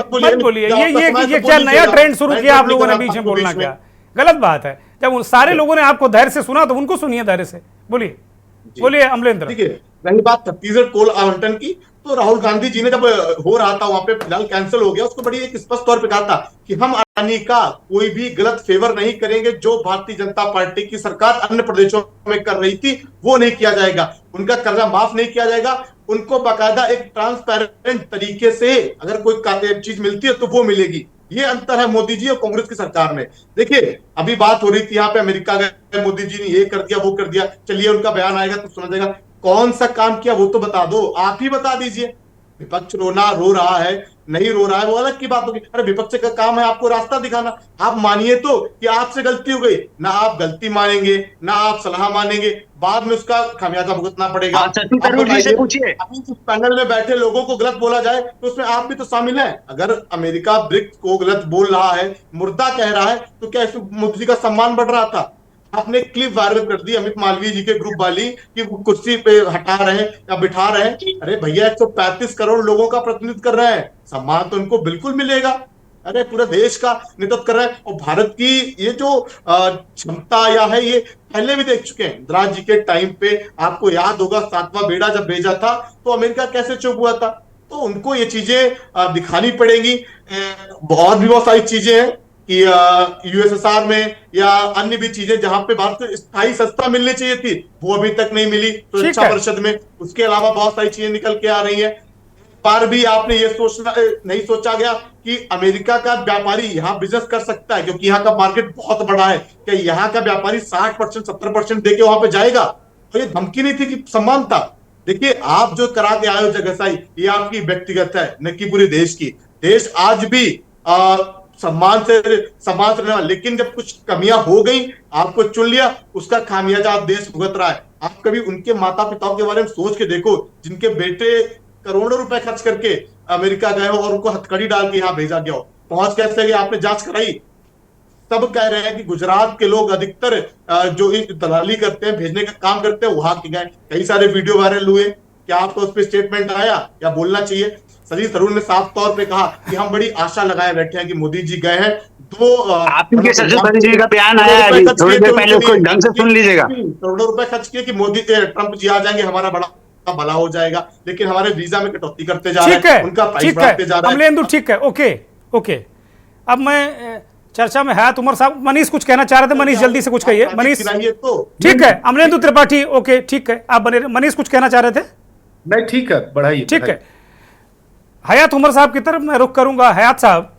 ये क्या नया ट्रेंड शुरू किया आप लोगों ने बीच में बोलना? क्या गलत बात है? जब उन सारे लोगों ने आपको धैर्य से सुना तो उनको सुनिए धैर्य से। बोलिए अमलेंद्र। ठीक है, रही बात छत्तीसगढ़ कोल आवंटन की, तो राहुल गांधी जी ने जब हो रहा था वहां पे, फिलहाल कैंसिल हो गया, उसको बड़ी एक स्पष्ट तौर पे कहा था कि हम अडानी का कोई भी गलत फेवर नहीं करेंगे। जो भारतीय जनता पार्टी की सरकार अन्य प्रदेशों में कर रही थी वो नहीं किया जाएगा, उनका कर्जा माफ नहीं किया जाएगा, उनको बाकायदा एक ट्रांसपेरेंट तरीके से अगर कोई चीज मिलती है तो वो मिलेगी। ये अंतर है मोदी जी और कांग्रेस की सरकार में। देखिए अभी बात हो रही थी यहाँ पे, अमेरिका गए, मोदी जी ने ये कर दिया वो कर दिया, चलिए उनका बयान आएगा तो सुना जाएगा। कौन सा काम किया वो तो बता दो, आप ही बता दीजिए। विपक्ष रो रहा है, नहीं रो रहा है, वो अलग की बात होगी। अरे विपक्ष का काम है आपको रास्ता दिखाना। आप मानिए तो कि आपसे गलती हो गई, ना आप गलती मानेंगे ना आप सलाह मानेंगे, बाद में उसका खामियाजा भुगतना पड़ेगा। पैनल में बैठे लोगों को गलत बोला जाए तो उसमें आप भी तो शामिल हैं। अगर अमेरिका ब्रिक्स को गलत बोल रहा है, मुर्दा कह रहा है, तो क्या इसमें मोदी जी का सम्मान बढ़ रहा था? आपने क्लिप वायरल कर दी अमित मालवीय जी के ग्रुप वाली कि वो कुर्सी पे हटा रहे हैं या बिठा रहे हैं। अरे भैया 135 करोड़ लोगों का प्रतिनिधित्व कर रहे हैं, सम्मान तो उनको बिल्कुल मिलेगा। अरे पूरे देश का नेतृत्व कर रहे हैं। और भारत की ये जो क्षमता या है, ये पहले भी देख चुके हैं। इंदिरा जी के टाइम पे आपको याद होगा 7वां बेड़ा जब भेजा था तो अमेरिका कैसे चुप हुआ था। तो उनको ये चीजें दिखानी पड़ेगी। और भी बहुत सारी चीजें हैं कि यूएसएसआर में या अन्य भी चीजें जहां पे भारत को स्थायी सस्ता मिलनी चाहिए थी वो अभी तक नहीं मिली सुरक्षा परिषद में। उसके अलावा बहुत सारी चीजें निकल के आ रही हैं। पर भी आपने ये नहीं सोचा गया कि अमेरिका का व्यापारी यहाँ बिजनेस कर सकता है, क्योंकि यहाँ का मार्केट बहुत बड़ा है। क्या यहाँ का व्यापारी 60% 70% देके वहां पे जाएगा? तो ये धमकी नहीं थी कि सम्मान था। देखिए आप जो करा के आए हो जगहसाई, ये आपकी व्यक्तिगत है न कि पूरे देश की। देश आज भी सम्मान से रहने वाला, लेकिन जब कुछ कमियां हो गई, आपको चुन लिया, उसका खामियाजा आप देश भुगत रहा है। आप कभी उनके माता पिताओं के बारे में सोच के देखो, जिनके बेटे करोड़ों रुपए खर्च करके अमेरिका गए हो और उनको हथकड़ी डाल के यहाँ भेजा गया हो। पहुंच कैसे गए? आपने जांच कराई? सब कह रहे हैं कि गुजरात के लोग अधिकतर जो दलाली करते हैं, भेजने का काम करते हैं, वहां के गए। कई सारे वीडियो वायरल हुए। क्या आपको उस पर स्टेटमेंट आया या बोलना चाहिए? सतीश तरूण ने साफ तौर पे कहा कि हम बड़ी आशा लगाए बैठे हैं कि मोदी जी गए हैं। जी का बयान आया है, थोड़ी देर पहले उसको ढंग से सुन लीजिएगा। करोड़ों रुपए खर्च किए कि मोदी ट्रंप जी आ जाएंगे, हमारा बड़ा भला हो जाएगा, लेकिन हमारे वीजा में कटौती करते जा रहे हैं, उनका प्राइस बढ़ाते जा रहे हैं। अमलेंदु ठीक है, ओके। अब मैं चर्चा में हयात उमर साहब, मनीष कुछ कहना चाह रहे थे। मनीष जल्दी से कुछ कहिए। मनीष ठीक है, अमलेंदु त्रिपाठी ओके ठीक है, आप बने। मनीष कुछ कहना चाह रहे थे? नहीं ठीक है, बढ़ाइए। ठीक है, हयात उमर साहब की तरफ मैं रुख करूंगा। हयात साहब,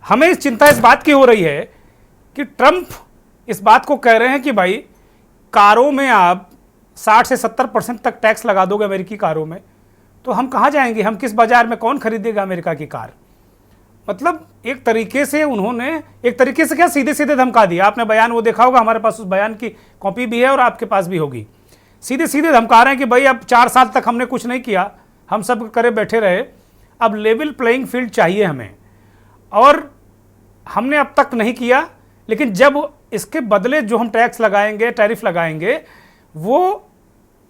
हमें चिंता इस बात की हो रही है कि ट्रंप इस बात को कह रहे हैं कि भाई कारों में आप 60 से 70% तक टैक्स लगा दोगे अमेरिकी कारों में, तो हम कहाँ जाएंगे? हम किस बाजार में, कौन खरीदेगा अमेरिका की कार? मतलब एक तरीके से उन्होंने, एक तरीके से क्या सीधे सीधे धमका दिया। आपने बयान वो देखा होगा, हमारे पास उस बयान की कॉपी भी है और आपके पास भी होगी। सीधे सीधे धमका रहे हैं कि भाई अब 4 साल तक हमने कुछ नहीं किया, हम सब करे बैठे रहे, अब लेवल प्लेइंग फील्ड चाहिए हमें, और हमने अब तक नहीं किया, लेकिन जब इसके बदले जो हम टैक्स लगाएंगे, टैरिफ लगाएंगे, वो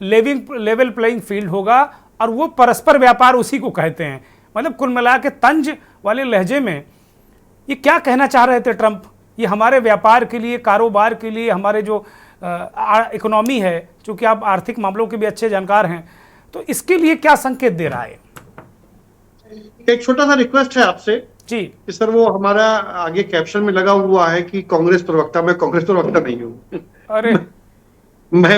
लेवल प्लेइंग फील्ड होगा, और वो परस्पर व्यापार उसी को कहते हैं। मतलब कुल मिला के तंज वाले लहजे में ये क्या कहना चाह रहे थे ट्रंप? ये हमारे व्यापार के लिए, कारोबार के लिए, हमारे जो इकोनॉमी है, चूंकि आप आर्थिक मामलों के भी अच्छे जानकार हैं, तो इसके लिए क्या संकेत दे रहा है? एक छोटा सा रिक्वेस्ट है आपसे जी कि सर, वो हमारा आगे कैप्शन में लगा हुआ है कि कांग्रेस प्रवक्ता, मैं कांग्रेस प्रवक्ता नहीं हूँ। अरे मैं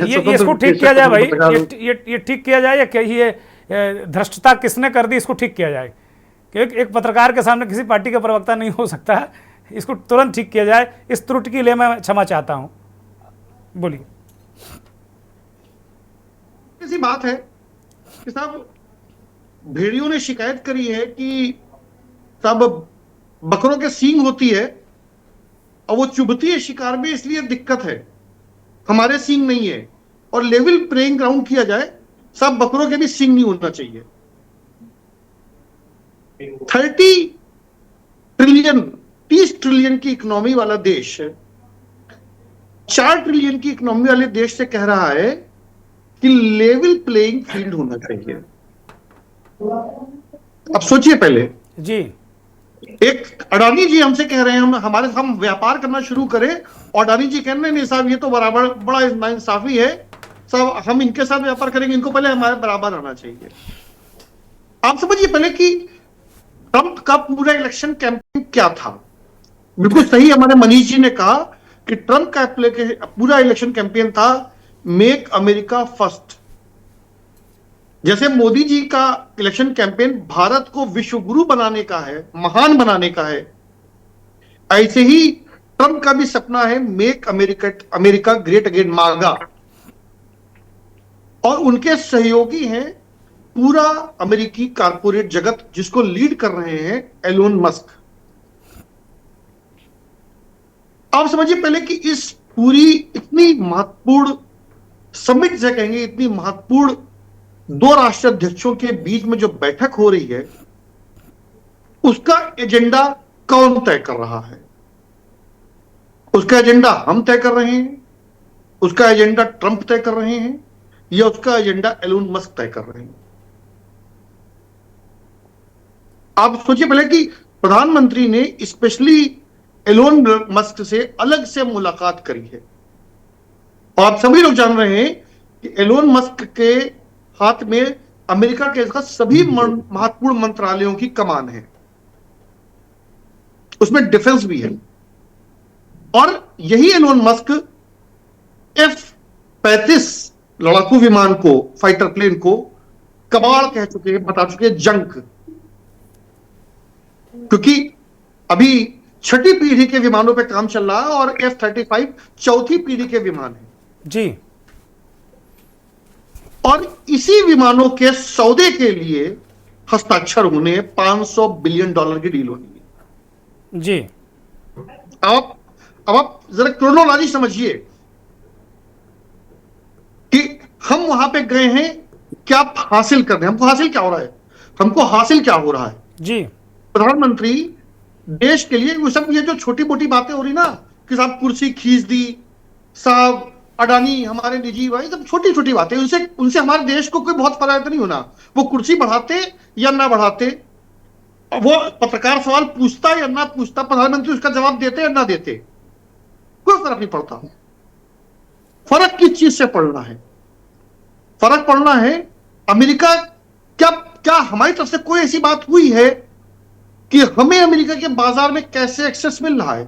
ये इसको ठीक किया जाए भाई, ये ठीक किया जाए, या क्या ये धृष्टता किसने कर दी, इसको ठीक किया जाए कि एक पत्रकार के सामने किसी पार्टी का प्रवक्ता नहीं हो सकता है, इसको तुरंत ठीक किया जाए। इस त्रुटि के लिए मैं क्षमा चाहता हूं। बोलिए। ऐसी बात है कि साहब, भेड़ियों ने शिकायत करी है कि साहब बकरों के सींग होती है और वो चुभती है शिकार में, इसलिए दिक्कत है, हमारे सींग नहीं है। और लेवल प्लेइंग ग्राउंड किया जाए, सब बकरों के भी सींग नहीं होना चाहिए। 30 ट्रिलियन की इकोनॉमी वाला देश 4 ट्रिलियन की इकोनॉमी वाले देश से कह रहा है कि लेवल प्लेइंग फील्ड होना चाहिए। अब सोचिए पहले जी, एक अडानी जी हमसे कह रहे हैं हम व्यापार करना शुरू करें, और अडानी जी कह रहे हैं नहीं साहब, ये तो बराबर बड़ा नाइंसाफी है साहब, हम इनके साथ व्यापार करेंगे, इनको पहले हमारे बराबर आना चाहिए। आप समझिए पहले कि ट्रंप का पूरा इलेक्शन कैंपेन क्या था। बिल्कुल सही हमारे मनीष जी ने कहा कि ट्रंप का पूरा इलेक्शन कैंपेन था मेक अमेरिका फर्स्ट। जैसे मोदी जी का इलेक्शन कैंपेन भारत को विश्व गुरु बनाने का है, महान बनाने का है, ऐसे ही ट्रंप का भी सपना है मेक अमेरिका ग्रेट अगेन, मागा। और उनके सहयोगी हैं पूरा अमेरिकी कारपोरेट जगत, जिसको लीड कर रहे हैं एलोन मस्क। आप समझिए पहले कि इस पूरी इतनी महत्वपूर्ण समिट से कहेंगे, इतनी महत्वपूर्ण 2 राष्ट्राध्यक्षों के बीच में जो बैठक हो रही है, उसका एजेंडा कौन तय कर रहा है? उसका एजेंडा हम तय कर रहे हैं, उसका एजेंडा ट्रंप तय कर रहे हैं, या उसका एजेंडा एलोन मस्क तय कर रहे हैं? आप सोचिए पहले कि प्रधानमंत्री ने स्पेशली एलोन मस्क से अलग से मुलाकात करी है, और आप सभी लोग जान रहे हैं कि एलोन मस्क के हाथ में अमेरिका के सभी महत्वपूर्ण मंत्रालयों की कमान है, उसमें डिफेंस भी है। और यही एलोन मस्क F-35 लड़ाकू विमान को, फाइटर प्लेन को कबाड़ कह चुके हैं, बता चुके हैं जंक, क्योंकि अभी 6ठी पीढ़ी के विमानों पे काम चल रहा है और F-35 4थी पीढ़ी के विमान है जी। और इसी विमानों के सौदे के लिए हस्ताक्षर होने, $500 बिलियन की डील होनी है जी। अब आप जरा क्रोनोलॉजी समझिए कि हम वहां पे गए हैं क्या हासिल कर रहे हैं, हमको हासिल क्या हो रहा है, हमको हासिल क्या हो रहा है जी। प्रधानमंत्री देश के लिए वो सब, ये जो छोटी मोटी बातें हो रही ना कि साहब कुर्सी खींच दी, साहब अडानी हमारे निजी भाई, सब छोटी छोटी बातें, उनसे हमारे देश को कोई बहुत फर्क नहीं होना। वो कुर्सी बढ़ाते या ना बढ़ाते, वो पत्रकार सवाल पूछता या ना पूछता, प्रधानमंत्री उसका जवाब देते या ना देते, कोई फर्क नहीं पड़ता। फर्क किस चीज से पड़ना है? फर्क पड़ना है अमेरिका, क्या हमारी तरफ से कोई ऐसी बात हुई है कि हमें अमेरिका के बाजार में कैसे एक्सेस मिल रहा है,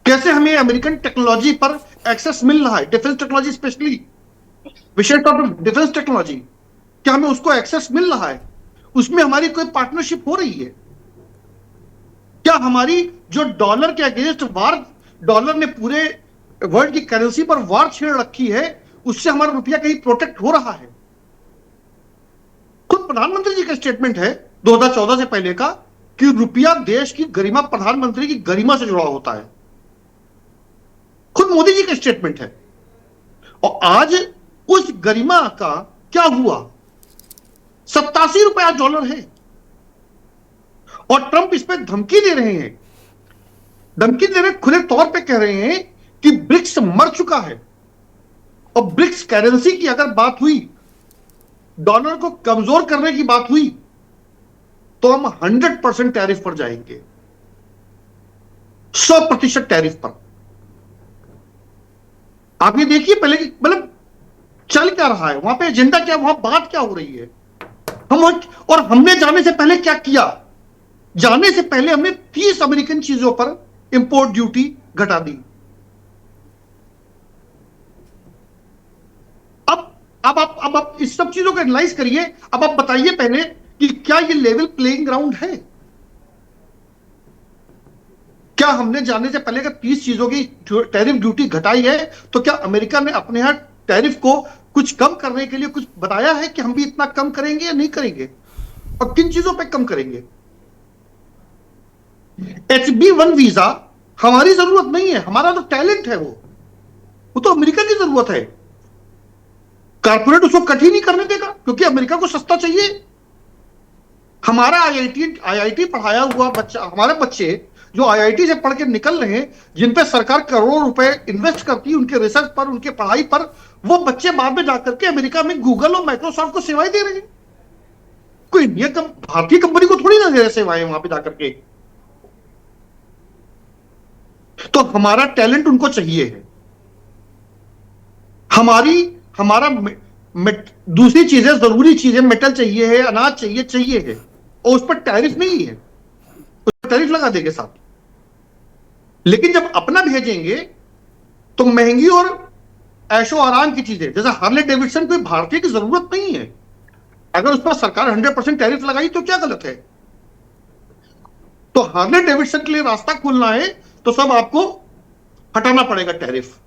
कैसे हमें अमेरिकन टेक्नोलॉजी पर एक्सेस मिल रहा है, डिफेंस टेक्नोलॉजी स्पेशली, विशेष तौर पर डिफेंस टेक्नोलॉजी, क्या हमें उसको एक्सेस मिल रहा है? उसमें हमारी कोई पार्टनरशिप हो रही है क्या? हमारी जो डॉलर के अगेंस्ट वार, डॉलर ने पूरे वर्ल्ड की करेंसी पर वार छेड़ रखी है, उससे हमारा रुपया कहीं प्रोटेक्ट हो रहा है? खुद प्रधानमंत्री जी का स्टेटमेंट है 2014 से पहले का कि रुपया देश की गरिमा, प्रधानमंत्री की गरिमा से जुड़ा होता है। खुद मोदी जी का स्टेटमेंट है। और आज उस गरिमा का क्या हुआ? 87 रुपया डॉलर है, और ट्रंप इस पर धमकी दे रहे हैं, धमकी दे रहे, खुले तौर पे कह रहे हैं कि ब्रिक्स मर चुका है। और ब्रिक्स करेंसी की अगर बात हुई, डॉलर को कमजोर करने की बात हुई, तो हम 100% टैरिफ पर जाएंगे, 100% टैरिफ पर। आप ये देखिए पहले कि मतलब चल क्या रहा है वहां पे, एजेंडा क्या, वहां बात क्या हो रही है। और हमने जाने से पहले क्या किया, जाने से पहले हमने 30 अमेरिकन चीजों पर इंपोर्ट ड्यूटी घटा दी। अब आप इस सब चीजों को एनालाइज करिए। अब आप बताइए पहले कि क्या ये लेवल प्लेइंग ग्राउंड है। क्या हमने जाने से पहले अगर 30 चीजों की टैरिफ ड्यूटी घटाई है तो क्या अमेरिका ने अपने यहां टैरिफ को कुछ कम करने के लिए कुछ बताया है कि हम भी इतना कम करेंगे या नहीं करेंगे, और किन चीजों पे कम करेंगे। HB1 वीजा हमारी जरूरत नहीं है, हमारा तो टैलेंट है, वो तो अमेरिका की जरूरत है। कारपोरेट उसको कट ही नहीं करने देगा क्योंकि अमेरिका को सस्ता चाहिए। हमारा आईआईटी पढ़ाया हुआ बच्चा, हमारे बच्चे जो आईआईटी से पढ़ के निकल रहे हैं, जिन पे सरकार करोड़ों रुपए इन्वेस्ट करती है उनके रिसर्च पर, उनके पढ़ाई पर, वो बच्चे बाद में जाकर के अमेरिका में गूगल और माइक्रोसॉफ्ट को सेवाएं दे रहे हैं। कोई भारतीय कंपनी को थोड़ी ना दे रहे सेवाएं वहां पे जाकर के। तो हमारा टैलेंट उनको चाहिए है। हमारा दूसरी चीजें, जरूरी चीजें, मेटल चाहिए है, अनाज चाहिए है, और उस पर टैरिफ नहीं है, उस पर टैरिफ लगा देंगे साथ। लेकिन जब अपना भेजेंगे तो महंगी और ऐशो आराम की चीजें, जैसे हार्ले डेविडसन कोई भारतीय की जरूरत नहीं है, अगर उस पर सरकार 100% टैरिफ लगाई तो क्या गलत है। तो हार्ले डेविडसन के लिए रास्ता खोलना है तो सब आपको हटाना पड़ेगा टैरिफ।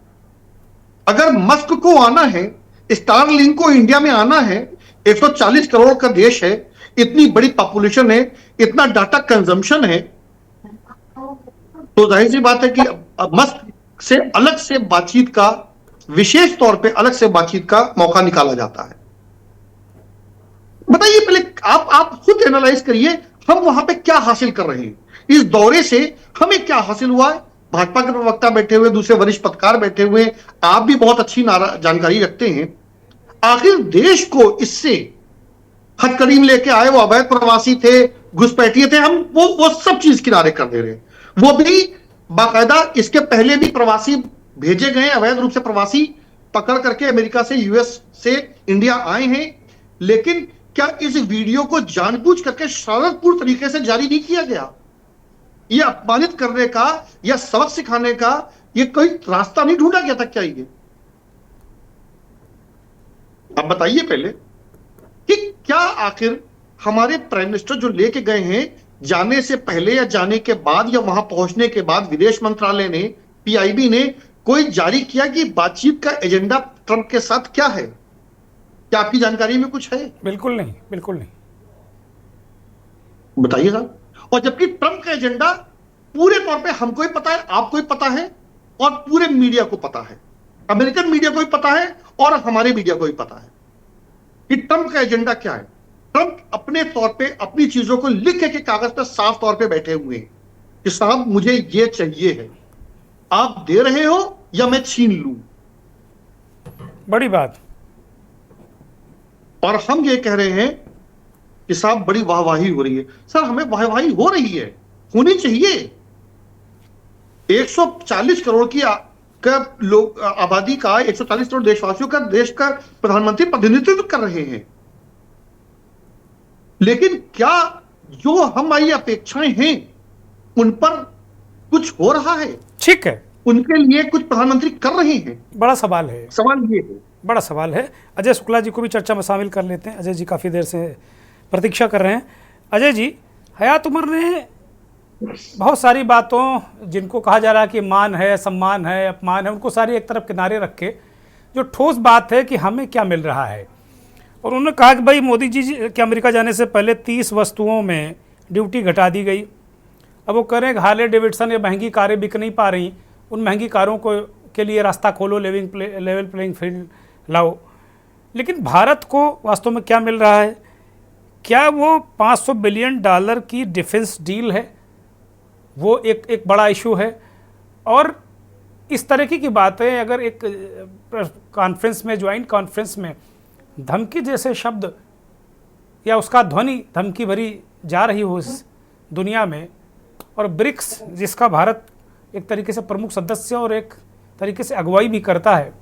अगर मस्क को आना है, स्टारलिंक को इंडिया में आना है, 140 करोड़ का देश है, इतनी बड़ी पॉपुलेशन है, इतना डाटा कंजम्पशन है, तो जाहिर सी बात है कि मस्क से अलग से बातचीत का, विशेष तौर पे अलग से बातचीत का मौका निकाला जाता है। बताइए पहले आप खुद एनालाइज करिए, हम वहां पे क्या हासिल कर रहे हैं, इस दौरे से हमें क्या हासिल हुआ है। भाजपा के प्रवक्ता बैठे हुए, दूसरे वरिष्ठ पत्रकार बैठे हुए, आप भी बहुत अच्छी जानकारी रखते हैं। आखिर देश को इससे हथकड़ी में लेके आए वो अवैध प्रवासी थे, घुसपैठिए थे, हम वो सब चीज किनारे कर दे रहे हैं। वो भी बाकायदा इसके पहले भी प्रवासी भेजे गए, अवैध रूप से प्रवासी पकड़ करके अमेरिका से, यूएस से इंडिया आए हैं। लेकिन क्या इस वीडियो को जानबूझ करके शरारतपूर्ण तरीके से जारी नहीं किया गया? ये अपमानित करने का या सबक सिखाने का ये कोई रास्ता नहीं ढूंढा गया था क्या? ये आप बताइए पहले कि क्या आखिर हमारे प्राइम मिनिस्टर जो लेके गए हैं, जाने से पहले या जाने के बाद या वहां पहुंचने के बाद विदेश मंत्रालय ने, पीआईबी ने कोई जारी किया कि बातचीत का एजेंडा ट्रंप के साथ क्या है? क्या आपकी जानकारी में कुछ है? बिल्कुल नहीं, बिल्कुल नहीं। बताइए साहब। और जबकि ट्रंप का एजेंडा पूरे तौर पे हमको ही पता है, आपको ही पता है, और पूरे मीडिया को पता है, अमेरिकन मीडिया को ही पता है और हमारे मीडिया को ही पता है कि ट्रंप का एजेंडा क्या है। ट्रंप अपने तौर पे अपनी चीजों को लिख के कागज पर साफ तौर पे बैठे हुए हैं कि साहब मुझे ये चाहिए है, आप दे रहे हो या मैं छीन लूं। बड़ी बात। और हम ये कह रहे हैं कि साहब बड़ी वाहवाही हो रही है। सर हमें वाहवाही हो रही है, होनी चाहिए। 140 करोड़ की लोग आबादी का, 140 करोड़ देशवासियों का देश का प्रधानमंत्री प्रतिनिधित्व कर रहे हैं। लेकिन क्या जो हमारी अपेक्षाएं हैं उन पर कुछ हो रहा है? ठीक है, उनके लिए कुछ प्रधानमंत्री कर रहे हैं? बड़ा सवाल है। सवाल ये है, बड़ा सवाल है। अजय शुक्ला जी को भी चर्चा में शामिल कर लेते हैं। अजय जी काफ़ी देर से प्रतीक्षा कर रहे हैं। अजय जी, हयात उमर ने बहुत सारी बातों, जिनको कहा जा रहा है कि मान है, सम्मान है, अपमान है, उनको सारी एक तरफ किनारे रख के जो ठोस बात है कि हमें क्या मिल रहा है, और उन्होंने कहा कि भाई मोदी जी के अमेरिका जाने से पहले 30 वस्तुओं में ड्यूटी घटा दी गई। अब वो कह रहे हैं कि हार्ले डेविडसन या महंगी कारें बिक नहीं पा रही, उन महंगी कारों को के लिए रास्ता खोलो, लेवल प्लेइंग फील्ड लाओ। लेकिन भारत को वास्तव में क्या मिल रहा है? क्या वो $500 बिलियन की डिफेंस डील है? वो एक बड़ा इशू है। और इस तरह की बातें अगर एक कॉन्फ्रेंस में, ज्वाइंट कॉन्फ्रेंस में धमकी जैसे शब्द या उसका ध्वनि धमकी भरी जा रही हो इस दुनिया में, और ब्रिक्स जिसका भारत एक तरीके से प्रमुख सदस्य और एक तरीके से अगुवाई भी करता है,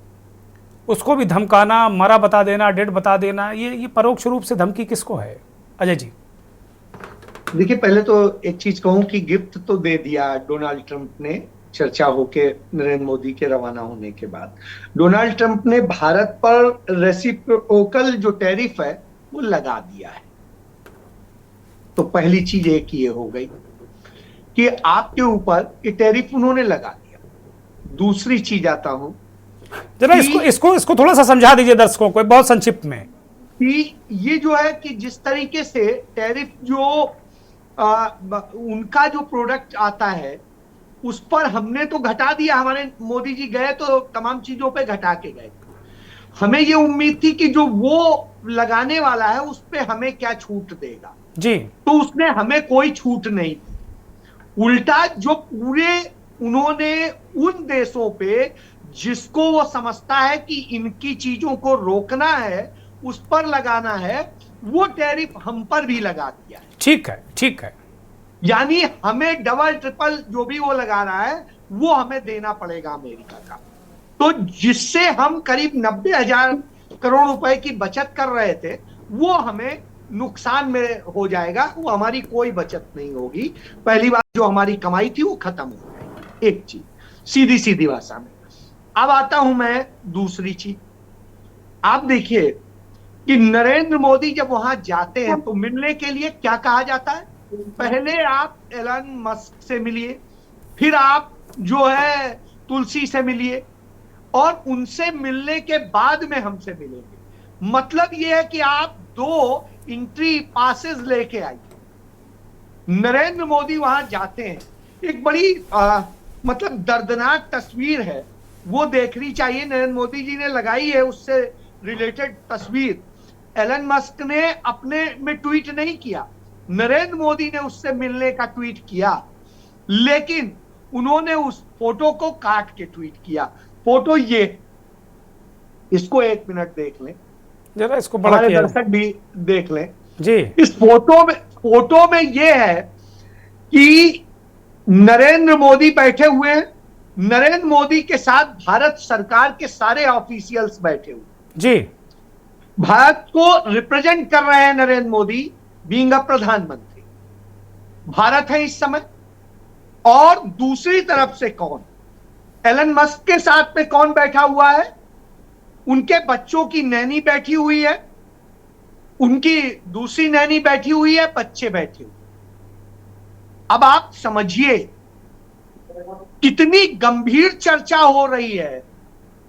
उसको भी धमकाना, मरा बता देना, डेड बता देना, ये परोक्ष रूप से धमकी किसको है अजय जी? देखिए, पहले तो एक चीज कहूं कि गिफ्ट तो दे दिया डोनाल्ड ट्रंप ने, चर्चा होके नरेंद्र मोदी के रवाना होने के बाद। डोनाल्ड ट्रंप ने भारत पर रेसिप्रोकल जो टैरिफ है वो लगा दिया है। तो पहली चीज एक ये हो गई कि आपके ऊपर ये टैरिफ उन्होंने लगा दिया। दूसरी चीज आता हूं, जरा इसको थोड़ा सा समझा दीजिए दर्शकों को बहुत संक्षिप्त में, कि ये जो है कि जिस तरीके से टैरिफ जो उनका जो प्रोडक्ट आता है उस पर हमने तो घटा दिया। हमारे मोदी जी गए तो तमाम चीजों पे घटा के गए। हमें ये उम्मीद थी कि जो वो लगाने वाला है उस पे हमें क्या छूट देगा जी, तो उसने हमें कोई छूट नहीं दी। उल्टा जो पूरे उन्होंने उन देशों पे जिसको वो समझता है कि इनकी चीजों को रोकना है उस पर लगाना है, वो टैरिफ हम पर भी लगा दिया है। ठीक है, ठीक है। यानी हमें डबल ट्रिपल जो भी वो लगा रहा है वो हमें देना पड़ेगा अमेरिका का। तो जिससे हम करीब 90,000 करोड़ रुपए की बचत कर रहे थे वो हमें नुकसान में हो जाएगा, वो हमारी कोई बचत नहीं होगी। पहली बात, जो हमारी कमाई थी वो खत्म हो जाएगी। एक चीज सीधी सीधी भाषा में। अब आता हूं मैं दूसरी चीज। आप देखिए कि नरेंद्र मोदी जब वहां जाते हैं तो मिलने के लिए क्या कहा जाता है? पहले आप एलन मस्क से मिलिए, फिर आप जो है तुलसी से मिलिए, और उनसे मिलने के बाद में हमसे मिलेंगे। मतलब यह है कि आप 2 एंट्री पासेस लेके आइए। नरेंद्र मोदी वहां जाते हैं, एक बड़ी मतलब दर्दनाक तस्वीर है, वो देखनी चाहिए। नरेंद्र मोदी जी ने लगाई है उससे रिलेटेड तस्वीर। एलन मस्क ने अपने में ट्वीट नहीं किया, नरेंद्र मोदी ने उससे मिलने का ट्वीट किया, लेकिन उन्होंने उस फोटो को काट के ट्वीट किया। फोटो ये, इसको 1 मिनट देख लें जरा, इसको बड़ा हमारे किया दर्शक भी देख लें जी। इस फोटो में ये है कि नरेंद्र मोदी बैठे हुए हैं, नरेंद्र मोदी के साथ भारत सरकार के सारे ऑफिशियल्स बैठे हुए जी। भारत को रिप्रेजेंट कर रहे हैं नरेंद्र मोदी, बीइंग अ प्रधानमंत्री। भारत है इस समय। और दूसरी तरफ से कौन? एलन मस्क के साथ में कौन बैठा हुआ है? उनके बच्चों की नैनी बैठी हुई है, उनकी दूसरी नैनी बैठी हुई है, बच्चे बैठे हुए। अब आप समझिए कितनी गंभीर चर्चा हो रही है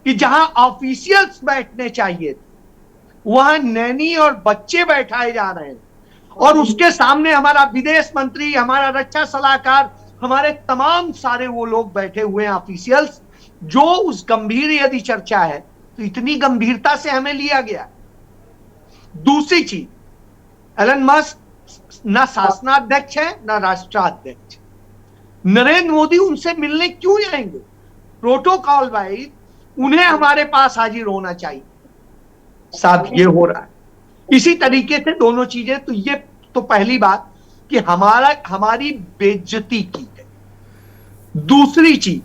कि जहां ऑफिशियल्स बैठने चाहिए वहां नैनी और बच्चे बैठाए जा रहे हैं, और उसके सामने हमारा विदेश मंत्री, हमारा रक्षा सलाहकार, हमारे तमाम सारे वो लोग बैठे हुए हैं ऑफिशियल्स। जो उस गंभीर यदि चर्चा है तो इतनी गंभीरता से हमें लिया गया। दूसरी चीज, एलन मस्क ना शासनाध्यक्ष है ना राष्ट्राध्यक्ष। नरेंद्र मोदी उनसे मिलने क्यों जाएंगे? प्रोटोकॉल वाइज उन्हें हमारे पास हाजिर होना चाहिए। साथ ये हो रहा है। इसी तरीके से दोनों चीजें, तो ये तो पहली बात कि हमारी बेइज्जती की है। दूसरी चीज,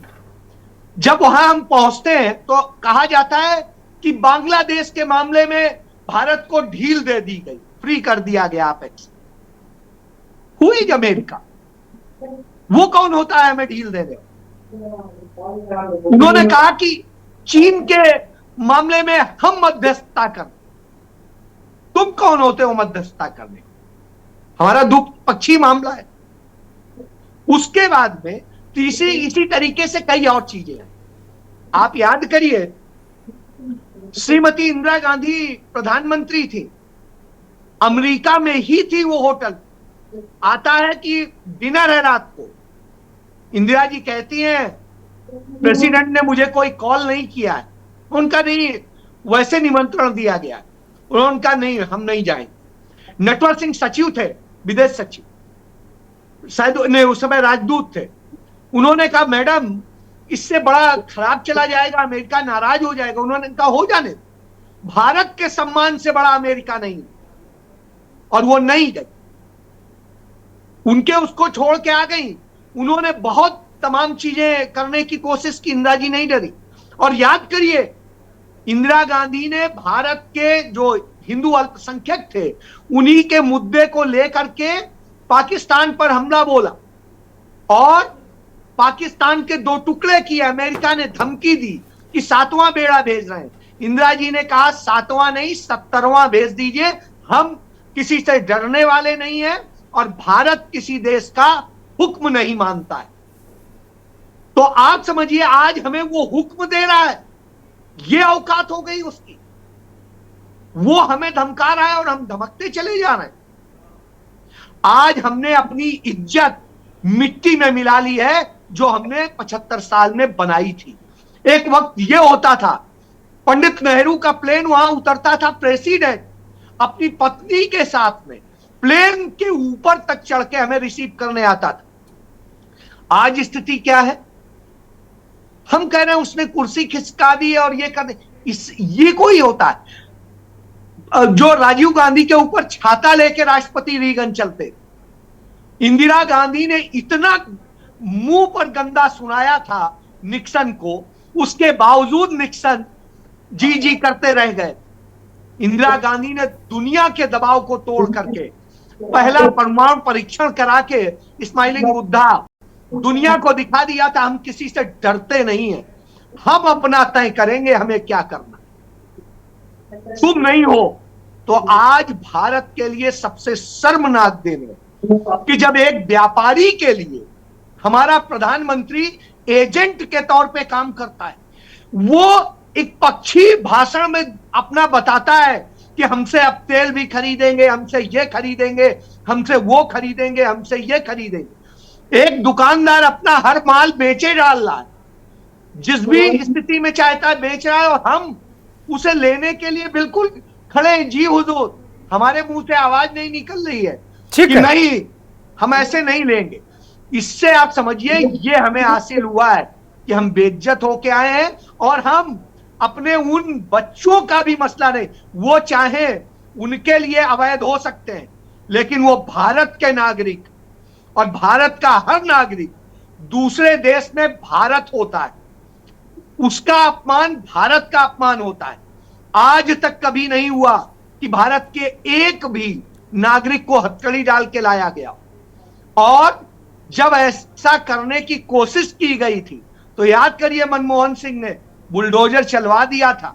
जब वहां हम पहुंचते हैं तो कहा जाता है कि बांग्लादेश के मामले में भारत को ढील दे दी गई, फ्री कर दिया गया अपेक्स। हुई अमेरिका, वो कौन होता है हमें ढील देने? उन्होंने कहा कि चीन के मामले में हम मध्यस्थता कर। तुम कौन होते हो मध्यस्थता करने? हमारा द्विपक्षीय मामला है। उसके बाद में तीसरी इसी तरीके से कई और चीजें हैं। आप याद करिए, श्रीमती इंदिरा गांधी प्रधानमंत्री थी, अमेरिका में ही थी वो होटल। आता है कि डिनर है रात को, इंदिरा जी कहती हैं प्रेसिडेंट ने मुझे कोई कॉल नहीं किया है, उनका नहीं, वैसे निमंत्रण दिया गया, उनका नहीं, हम नहीं जाएंगे। नटवर सिंह सचिव थे, विदेश सचिव, शायद ने उस समय राजदूत थे। उन्होंने कहा मैडम इससे बड़ा खराब चला जाएगा, अमेरिका नाराज हो जाएगा। उन्होंने कहा हो जाने, भारत के सम्मान से बड़ा अमेरिका नहीं। और वो नहीं गई, उनके उसको छोड़ के आ गई। उन्होंने बहुत तमाम चीजें करने की कोशिश की, इंदिरा जी नहीं डरी। और याद करिए इंदिरा गांधी ने भारत के जो हिंदू अल्पसंख्यक थे उन्हीं के मुद्दे को लेकर के पाकिस्तान पर हमला बोला और पाकिस्तान के 2 टुकड़े किए। अमेरिका ने धमकी दी कि 7वां बेड़ा भेज रहे हैं। इंदिरा जी ने कहा 7वां नहीं 70वां भेज दीजिए, हम किसी से डरने वाले नहीं हैं और भारत किसी देश का हुक्म नहीं मानता है। तो आप समझिए आज हमें वो हुक्म दे रहा है, ये औकात हो गई उसकी। वो हमें धमका रहा है और हम धमकते चले जा रहे हैं। आज हमने अपनी इज्जत मिट्टी में मिला ली है जो हमने 75 साल में बनाई थी। एक वक्त ये होता था, पंडित नेहरू का प्लेन वहां उतरता था, प्रेसिडेंट अपनी पत्नी के साथ में प्लेन के ऊपर तक चढ़ के हमें रिसीव करने आता था। आज स्थिति क्या है? हम कह रहे हैं उसने कुर्सी खिसका दी और ये कर दे, ये कोई होता है? जो राजीव गांधी के ऊपर छाता लेके राष्ट्रपति रीगन चलते, इंदिरा गांधी ने इतना मुंह पर गंदा सुनाया था निक्सन को, उसके बावजूद निक्सन जी जी करते रह गए। इंदिरा गांधी ने दुनिया के दबाव को तोड़ करके पहला परमाणु परीक्षण करा के स्माइलिंग बुद्धा दुनिया को दिखा दिया था हम किसी से डरते नहीं हैं, हम अपना तय करेंगे हमें क्या करना। तुम नहीं हो तो आज भारत के लिए सबसे शर्मनाक दिन है कि जब एक व्यापारी के लिए हमारा प्रधानमंत्री एजेंट के तौर पे काम करता है, वो एक पक्षी भाषण में अपना बताता है कि हमसे अब तेल भी खरीदेंगे, हमसे ये खरीदेंगे, हमसे वो खरीदेंगे, हमसे ये खरीदेंगे। एक दुकानदार अपना हर माल बेचे डाल रहा है, जिस भी स्थिति में चाहता है बेच रहा है और हम उसे लेने के लिए बिल्कुल खड़े हैं। जी हुजूर, हमारे मुंह से आवाज नहीं निकल रही है कि नहीं हम ऐसे नहीं लेंगे। इससे आप समझिए ये हमें हासिल हुआ है कि हम बेइज्जत होके आए हैं और हम अपने उन बच्चों का भी मसला नहीं, वो चाहे उनके लिए अवैध हो सकते हैं लेकिन वो भारत के नागरिक और भारत का हर नागरिक दूसरे देश में भारत होता है, उसका अपमान भारत का अपमान होता है। आज तक कभी नहीं हुआ कि भारत के एक भी नागरिक को हथकड़ी डाल के लाया गया। और जब ऐसा करने की कोशिश की गई थी तो याद करिए मनमोहन सिंह ने बुलडोजर चलवा दिया था।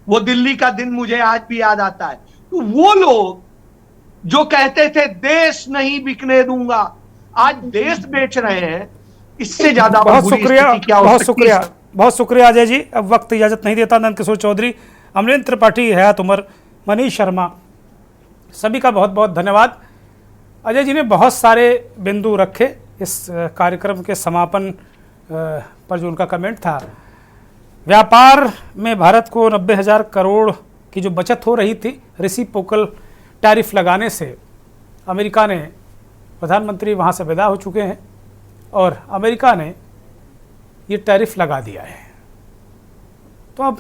वो दिल्ली का दिन मुझे आज भी याद आता है। तो वो लोग जो कहते थे देश नहीं बिकने दूंगा, आज देश बेच रहे हैं। इससे ज्यादा बहुत शुक्रिया बहुत शुक्रिया अजय जी। अब वक्त इजाजत नहीं देता। नंद किशोर चौधरी, अमरेंद्र त्रिपाठी, हयात उमर, मनीष शर्मा, सभी का बहुत बहुत धन्यवाद। अजय जी ने बहुत सारे बिंदु रखे इस कार्यक्रम के समापन पर। जो उनका कमेंट था, व्यापार में भारत को 90,000 करोड़ की जो बचत हो रही थी रेसिप्रोकल टैरिफ लगाने से, अमेरिका ने, प्रधानमंत्री वहाँ से विदा हो चुके हैं और अमेरिका ने ये टैरिफ लगा दिया है। तो अब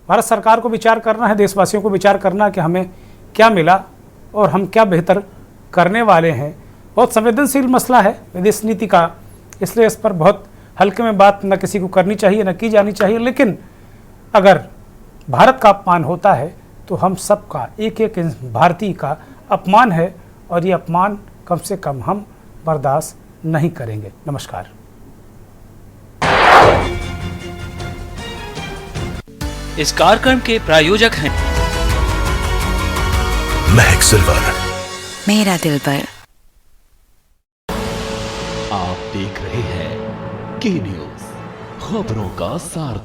भारत सरकार को विचार करना है, देशवासियों को विचार करना है कि हमें क्या मिला और हम क्या बेहतर करने वाले हैं। बहुत संवेदनशील मसला है विदेश नीति का, इसलिए इस पर बहुत हल्के में बात न किसी को करनी चाहिए न की जानी चाहिए। लेकिन अगर भारत का अपमान होता है तो हम सबका, एक एक भारतीय का अपमान है और ये अपमान कम से कम हम बर्दाश्त नहीं करेंगे। नमस्कार। इस कार्यक्रम के प्रायोजक हैं महक सिल्वर, मेरा दिल पर। आप देख रहे हैं के न्यूज़, खबरों का सारथी।